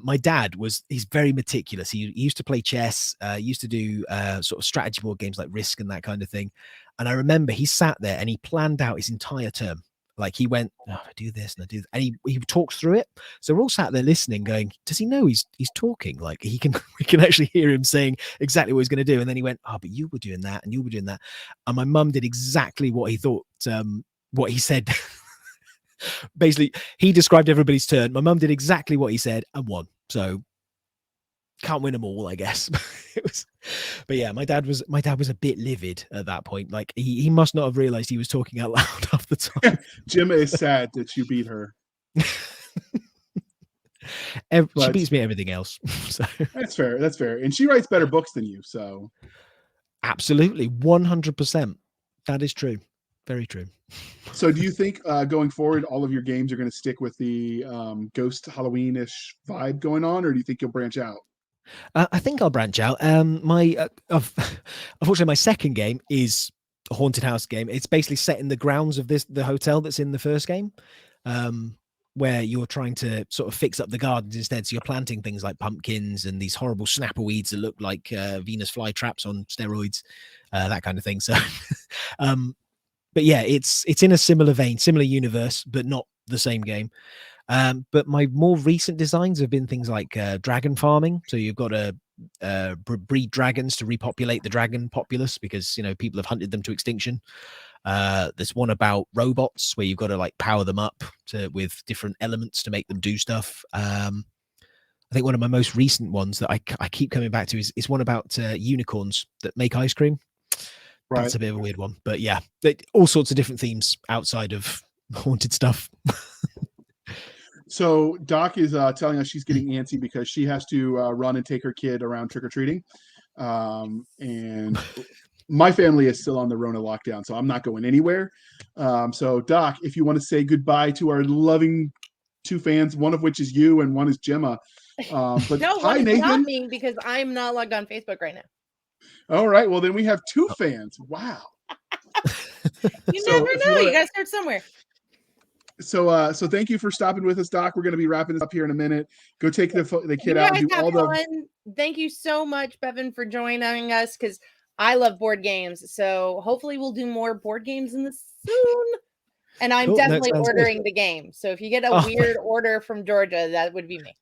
my dad he's very meticulous. He used to play chess, used to do sort of strategy board games like Risk and that kind of thing. And I remember he sat there and he planned out his entire term. Like, he went, I do this and I do that. And he talks through it. So we're all sat there listening, going, does he know he's talking? Like, we can actually hear him saying exactly what he's going to do. And then he went, but you were doing that and you were doing that. And my mum did exactly what he thought, what he said. Basically, he described everybody's turn. My mum did exactly what he said and won. So can't win them all, I guess. But yeah, my dad was a bit livid at that point. Like, he must not have realized he was talking out loud half the time. Gemma is sad that you beat her. She beats me at everything else. So. That's fair. And she writes better books than you, so absolutely, 100%. That is true. Very true. So do you think going forward, all of your games are going to stick with the ghost Halloween-ish vibe going on, or do you think you'll branch out? I think I'll branch out. Unfortunately, my second game is a haunted house game. It's basically set in the grounds of the hotel that's in the first game, where you're trying to sort of fix up the gardens instead. So you're planting things like pumpkins and these horrible snapper weeds that look like Venus flytraps on steroids, that kind of thing. So, but yeah, it's in a similar vein, similar universe, but not the same game. But my more recent designs have been things like dragon farming. So you've got to breed dragons to repopulate the dragon populace because, people have hunted them to extinction. There's one about robots where you've got to like power them up with different elements to make them do stuff. I think one of my most recent ones that I keep coming back to is one about unicorns that make ice cream. Right. That's a bit of a weird one, but yeah, all sorts of different themes outside of haunted stuff. So Doc is telling us she's getting antsy because she has to run and take her kid around trick-or-treating. And my family is still on the Rona lockdown, so I'm not going anywhere. So Doc, if you want to say goodbye to our loving two fans, one of which is you and one is Gemma. But no, hi, Nathan. Not me, because I'm not logged on Facebook right now. All right, well then we have two fans. Wow. You never know. You got to start somewhere. So thank you for stopping with us, Doc. We're going to be wrapping this up here in a minute. Go take the kid out and do all the. Thank you so much, Bevan, for joining us, because I love board games. So hopefully we'll do more board games in this soon. And I'm definitely ordering the game. So if you get a weird order from Georgia, that would be me.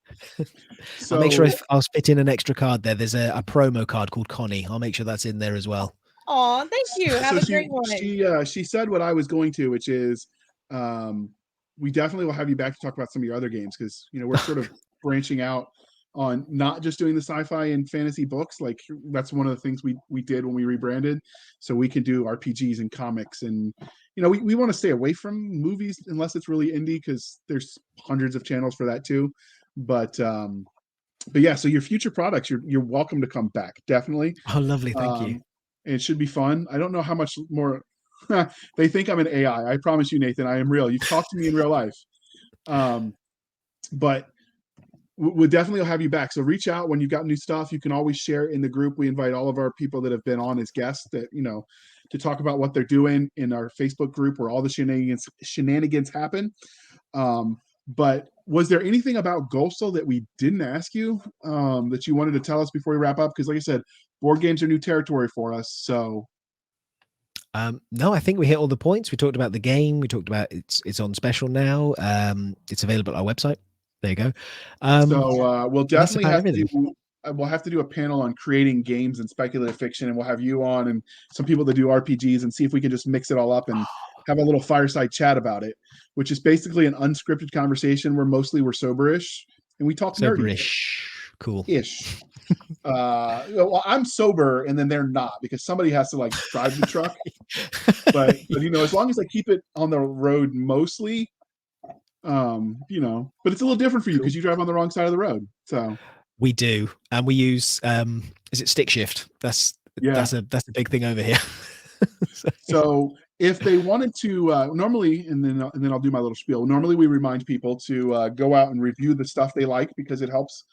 So I'll make sure I'll spit in an extra card there. There's a promo card called Connie. I'll make sure that's in there as well. Oh, thank you. Have a great one. She said what I was going to, which is we definitely will have you back to talk about some of your other games, because we're sort of branching out on not just doing the sci-fi and fantasy books. Like, that's one of the things we did when we rebranded, so we can do RPGs and comics, and we want to stay away from movies unless it's really indie, because there's hundreds of channels for that too. But yeah, so your future products, you're welcome to come back, definitely. Oh, lovely. Thank you. It should be fun. I don't know how much more they think I'm an AI. I promise you, Nathan, I am real. You've talked to me in real life. But we'll definitely have you back. So reach out when you've got new stuff. You can always share in the group. We invite all of our people that have been on as guests that, to talk about what they're doing in our Facebook group where all the shenanigans happen. But Was there anything about Ghostal that we didn't ask you that you wanted to tell us before we wrap up? Because like I said, board games are new territory for us. So no, I think we hit all the points. We talked about the game. We talked about it's on special now. It's available at our website. There you go. We'll that's definitely about have to everything. do. We'll have to do a panel on creating games and speculative fiction, and we'll have you on and some people that do RPGs, and see if we can just mix it all up and have a little fireside chat about it, which is basically an unscripted conversation where mostly we're soberish and we talk nerdy Soberish. Cool. ish. Well, I'm sober and then they're not because somebody has to like drive the truck. But you know, as long as I keep it on the road mostly, you know, but it's a little different for you because you drive on the wrong side of the road. So we do, and we use is it stick shift? That's a big thing over here. So if they wanted to normally, and then I'll do my little spiel. Normally we remind people to go out and review the stuff they like because it helps.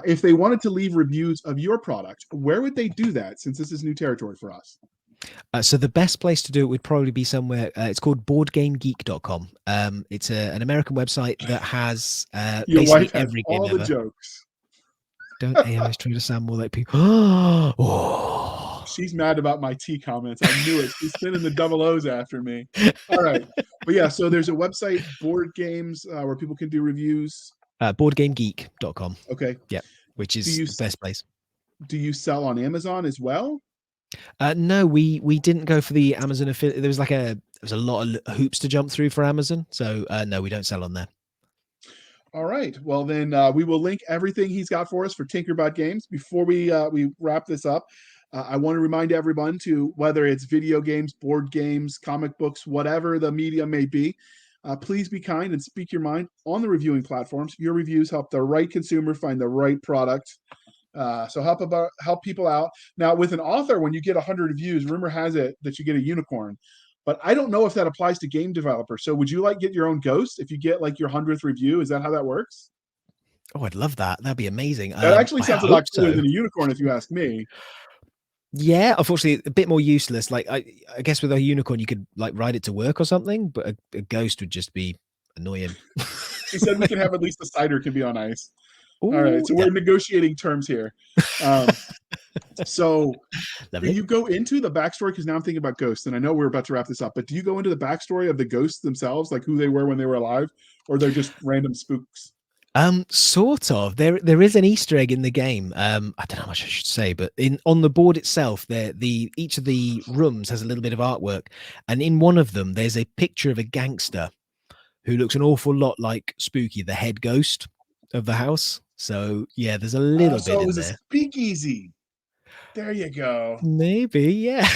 If they wanted to leave reviews of your product, where would they do that since this is new territory for us? So the best place to do it would probably be somewhere. It's called boardgamegeek.com. It's an American website that has Your basically wife has every all game the ever. jokes. Don't AIs try to sound more like people? Oh. She's mad about my T comments. I knew it. She's spinning the double O's after me. All right. But yeah, so there's a website, Board Games, where people can do reviews. Boardgamegeek.com. Okay. Yeah, which is the best place. Do you sell on Amazon as well? No, we didn't go for the Amazon affiliate. There was a lot of hoops to jump through for Amazon. So no, we don't sell on there. All right. Well, then we will link everything he's got for us for Tinkerbot Games. Before we wrap this up, I want to remind everyone to, whether it's video games, board games, comic books, whatever the media may be, please be kind and speak your mind on the reviewing platforms. Your reviews help the right consumer find the right product. So help people out. Now, with an author, when you get 100 reviews, rumor has it that you get a unicorn. But I don't know if that applies to game developers. So would you get your own ghost if you get your 100th review? Is that how that works? Oh, I'd love that. That'd be amazing. That actually sounds a lot cooler than a unicorn, if you ask me. Yeah, unfortunately, a bit more useless. Like I guess with a unicorn, you could ride it to work or something, but a ghost would just be annoying. He said we can have at least the cider can be on ice. Ooh, all right, so we're negotiating terms here. So do you go into the backstory? Because now I'm thinking about ghosts, and I know we're about to wrap this up, but do you go into the backstory of the ghosts themselves, like who they were when they were alive, or they're just random spooks? Sort of. There is an Easter egg in the game. I don't know how much I should say, but on the board itself, each of the rooms has a little bit of artwork, and in one of them, there's a picture of a gangster who looks an awful lot like Spooky, the head ghost of the house. So yeah, there's a little bit in there. So it was a speakeasy. There you go. Maybe, yeah.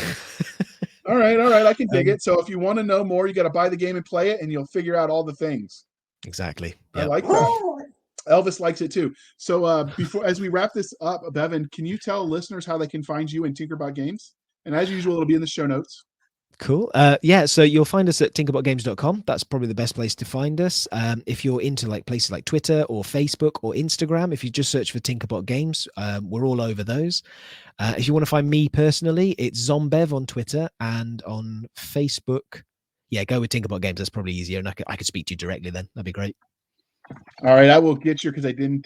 All right. I can dig it. So if you want to know more, you got to buy the game and play it, and you'll figure out all the things. Exactly. Yep. I like that. Elvis likes it too. So as we wrap this up, Bevan, can you tell listeners how they can find you in Tinkerbot Games? And as usual, it'll be in the show notes. Cool. Yeah, so you'll find us at tinkerbotgames.com. That's probably the best place to find us. If you're into places like Twitter or Facebook or Instagram, if you just search for Tinkerbot Games, we're all over those. If you want to find me personally, it's Zombev on Twitter, and on Facebook, yeah, go with Tinkerbot Games. That's probably easier, and I could speak to you directly then. That'd be great. All right, I will get your, because I didn't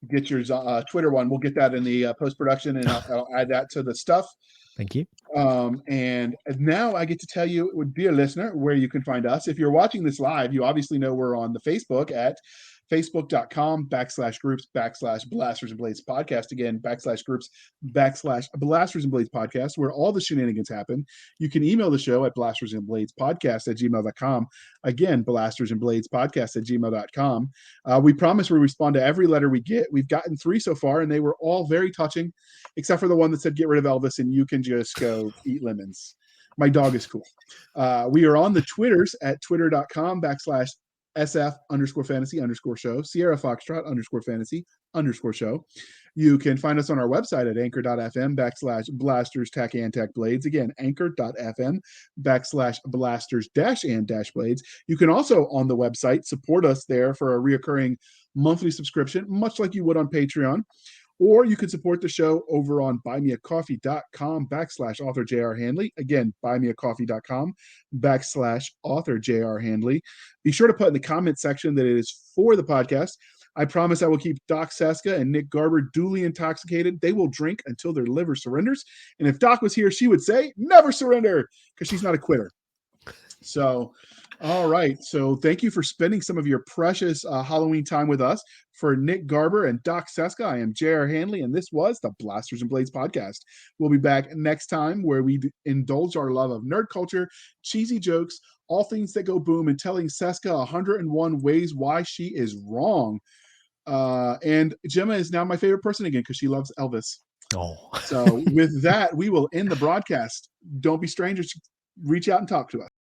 get your Twitter one. We'll get that in the post-production, and I'll add that to the stuff. Thank you. And now I get to tell you, dear listener, where you can find us. If you're watching this live, you obviously know we're on the Facebook at facebook.com/groups/Blasters and Blades podcast. Again, /groups/Blasters and Blades podcast, where all the shenanigans happen. You can email the show at blastersandbladespodcast@gmail.com. Again, blastersandbladespodcast@gmail.com. We promise we respond to every letter we get. We've gotten 3 so far, and they were all very touching, except for the one that said, get rid of Elvis and you can just go eat lemons. My dog is cool. We are on the Twitters at twitter.com/SF_fantasy_show, Sierra Foxtrot _fantasy_show. You can find us on our website at anchor.fm/blasters-and-blades. Again, anchor.fm/blasters-and-blades. You can also, on the website, support us there for a reoccurring monthly subscription, much like you would on Patreon. Or you can support the show over on buymeacoffee.com/author J.R. Handley. Again, buymeacoffee.com/author J.R. Handley. Be sure to put in the comment section that it is for the podcast. I promise I will keep Doc Cisca and Nick Garber duly intoxicated. They will drink until their liver surrenders. And if Doc was here, she would say, never surrender, because she's not a quitter. So, all right. So thank you for spending some of your precious Halloween time with us. For Nick Garber and Doc Cisca, I am J.R. Handley, and this was the Blasters and Blades podcast. We'll be back next time where we indulge our love of nerd culture, cheesy jokes, all things that go boom, and telling Cisca 101 ways why she is wrong. And Gemma is now my favorite person again because she loves Elvis. Oh. So with that, we will end the broadcast. Don't be strangers. Reach out and talk to us.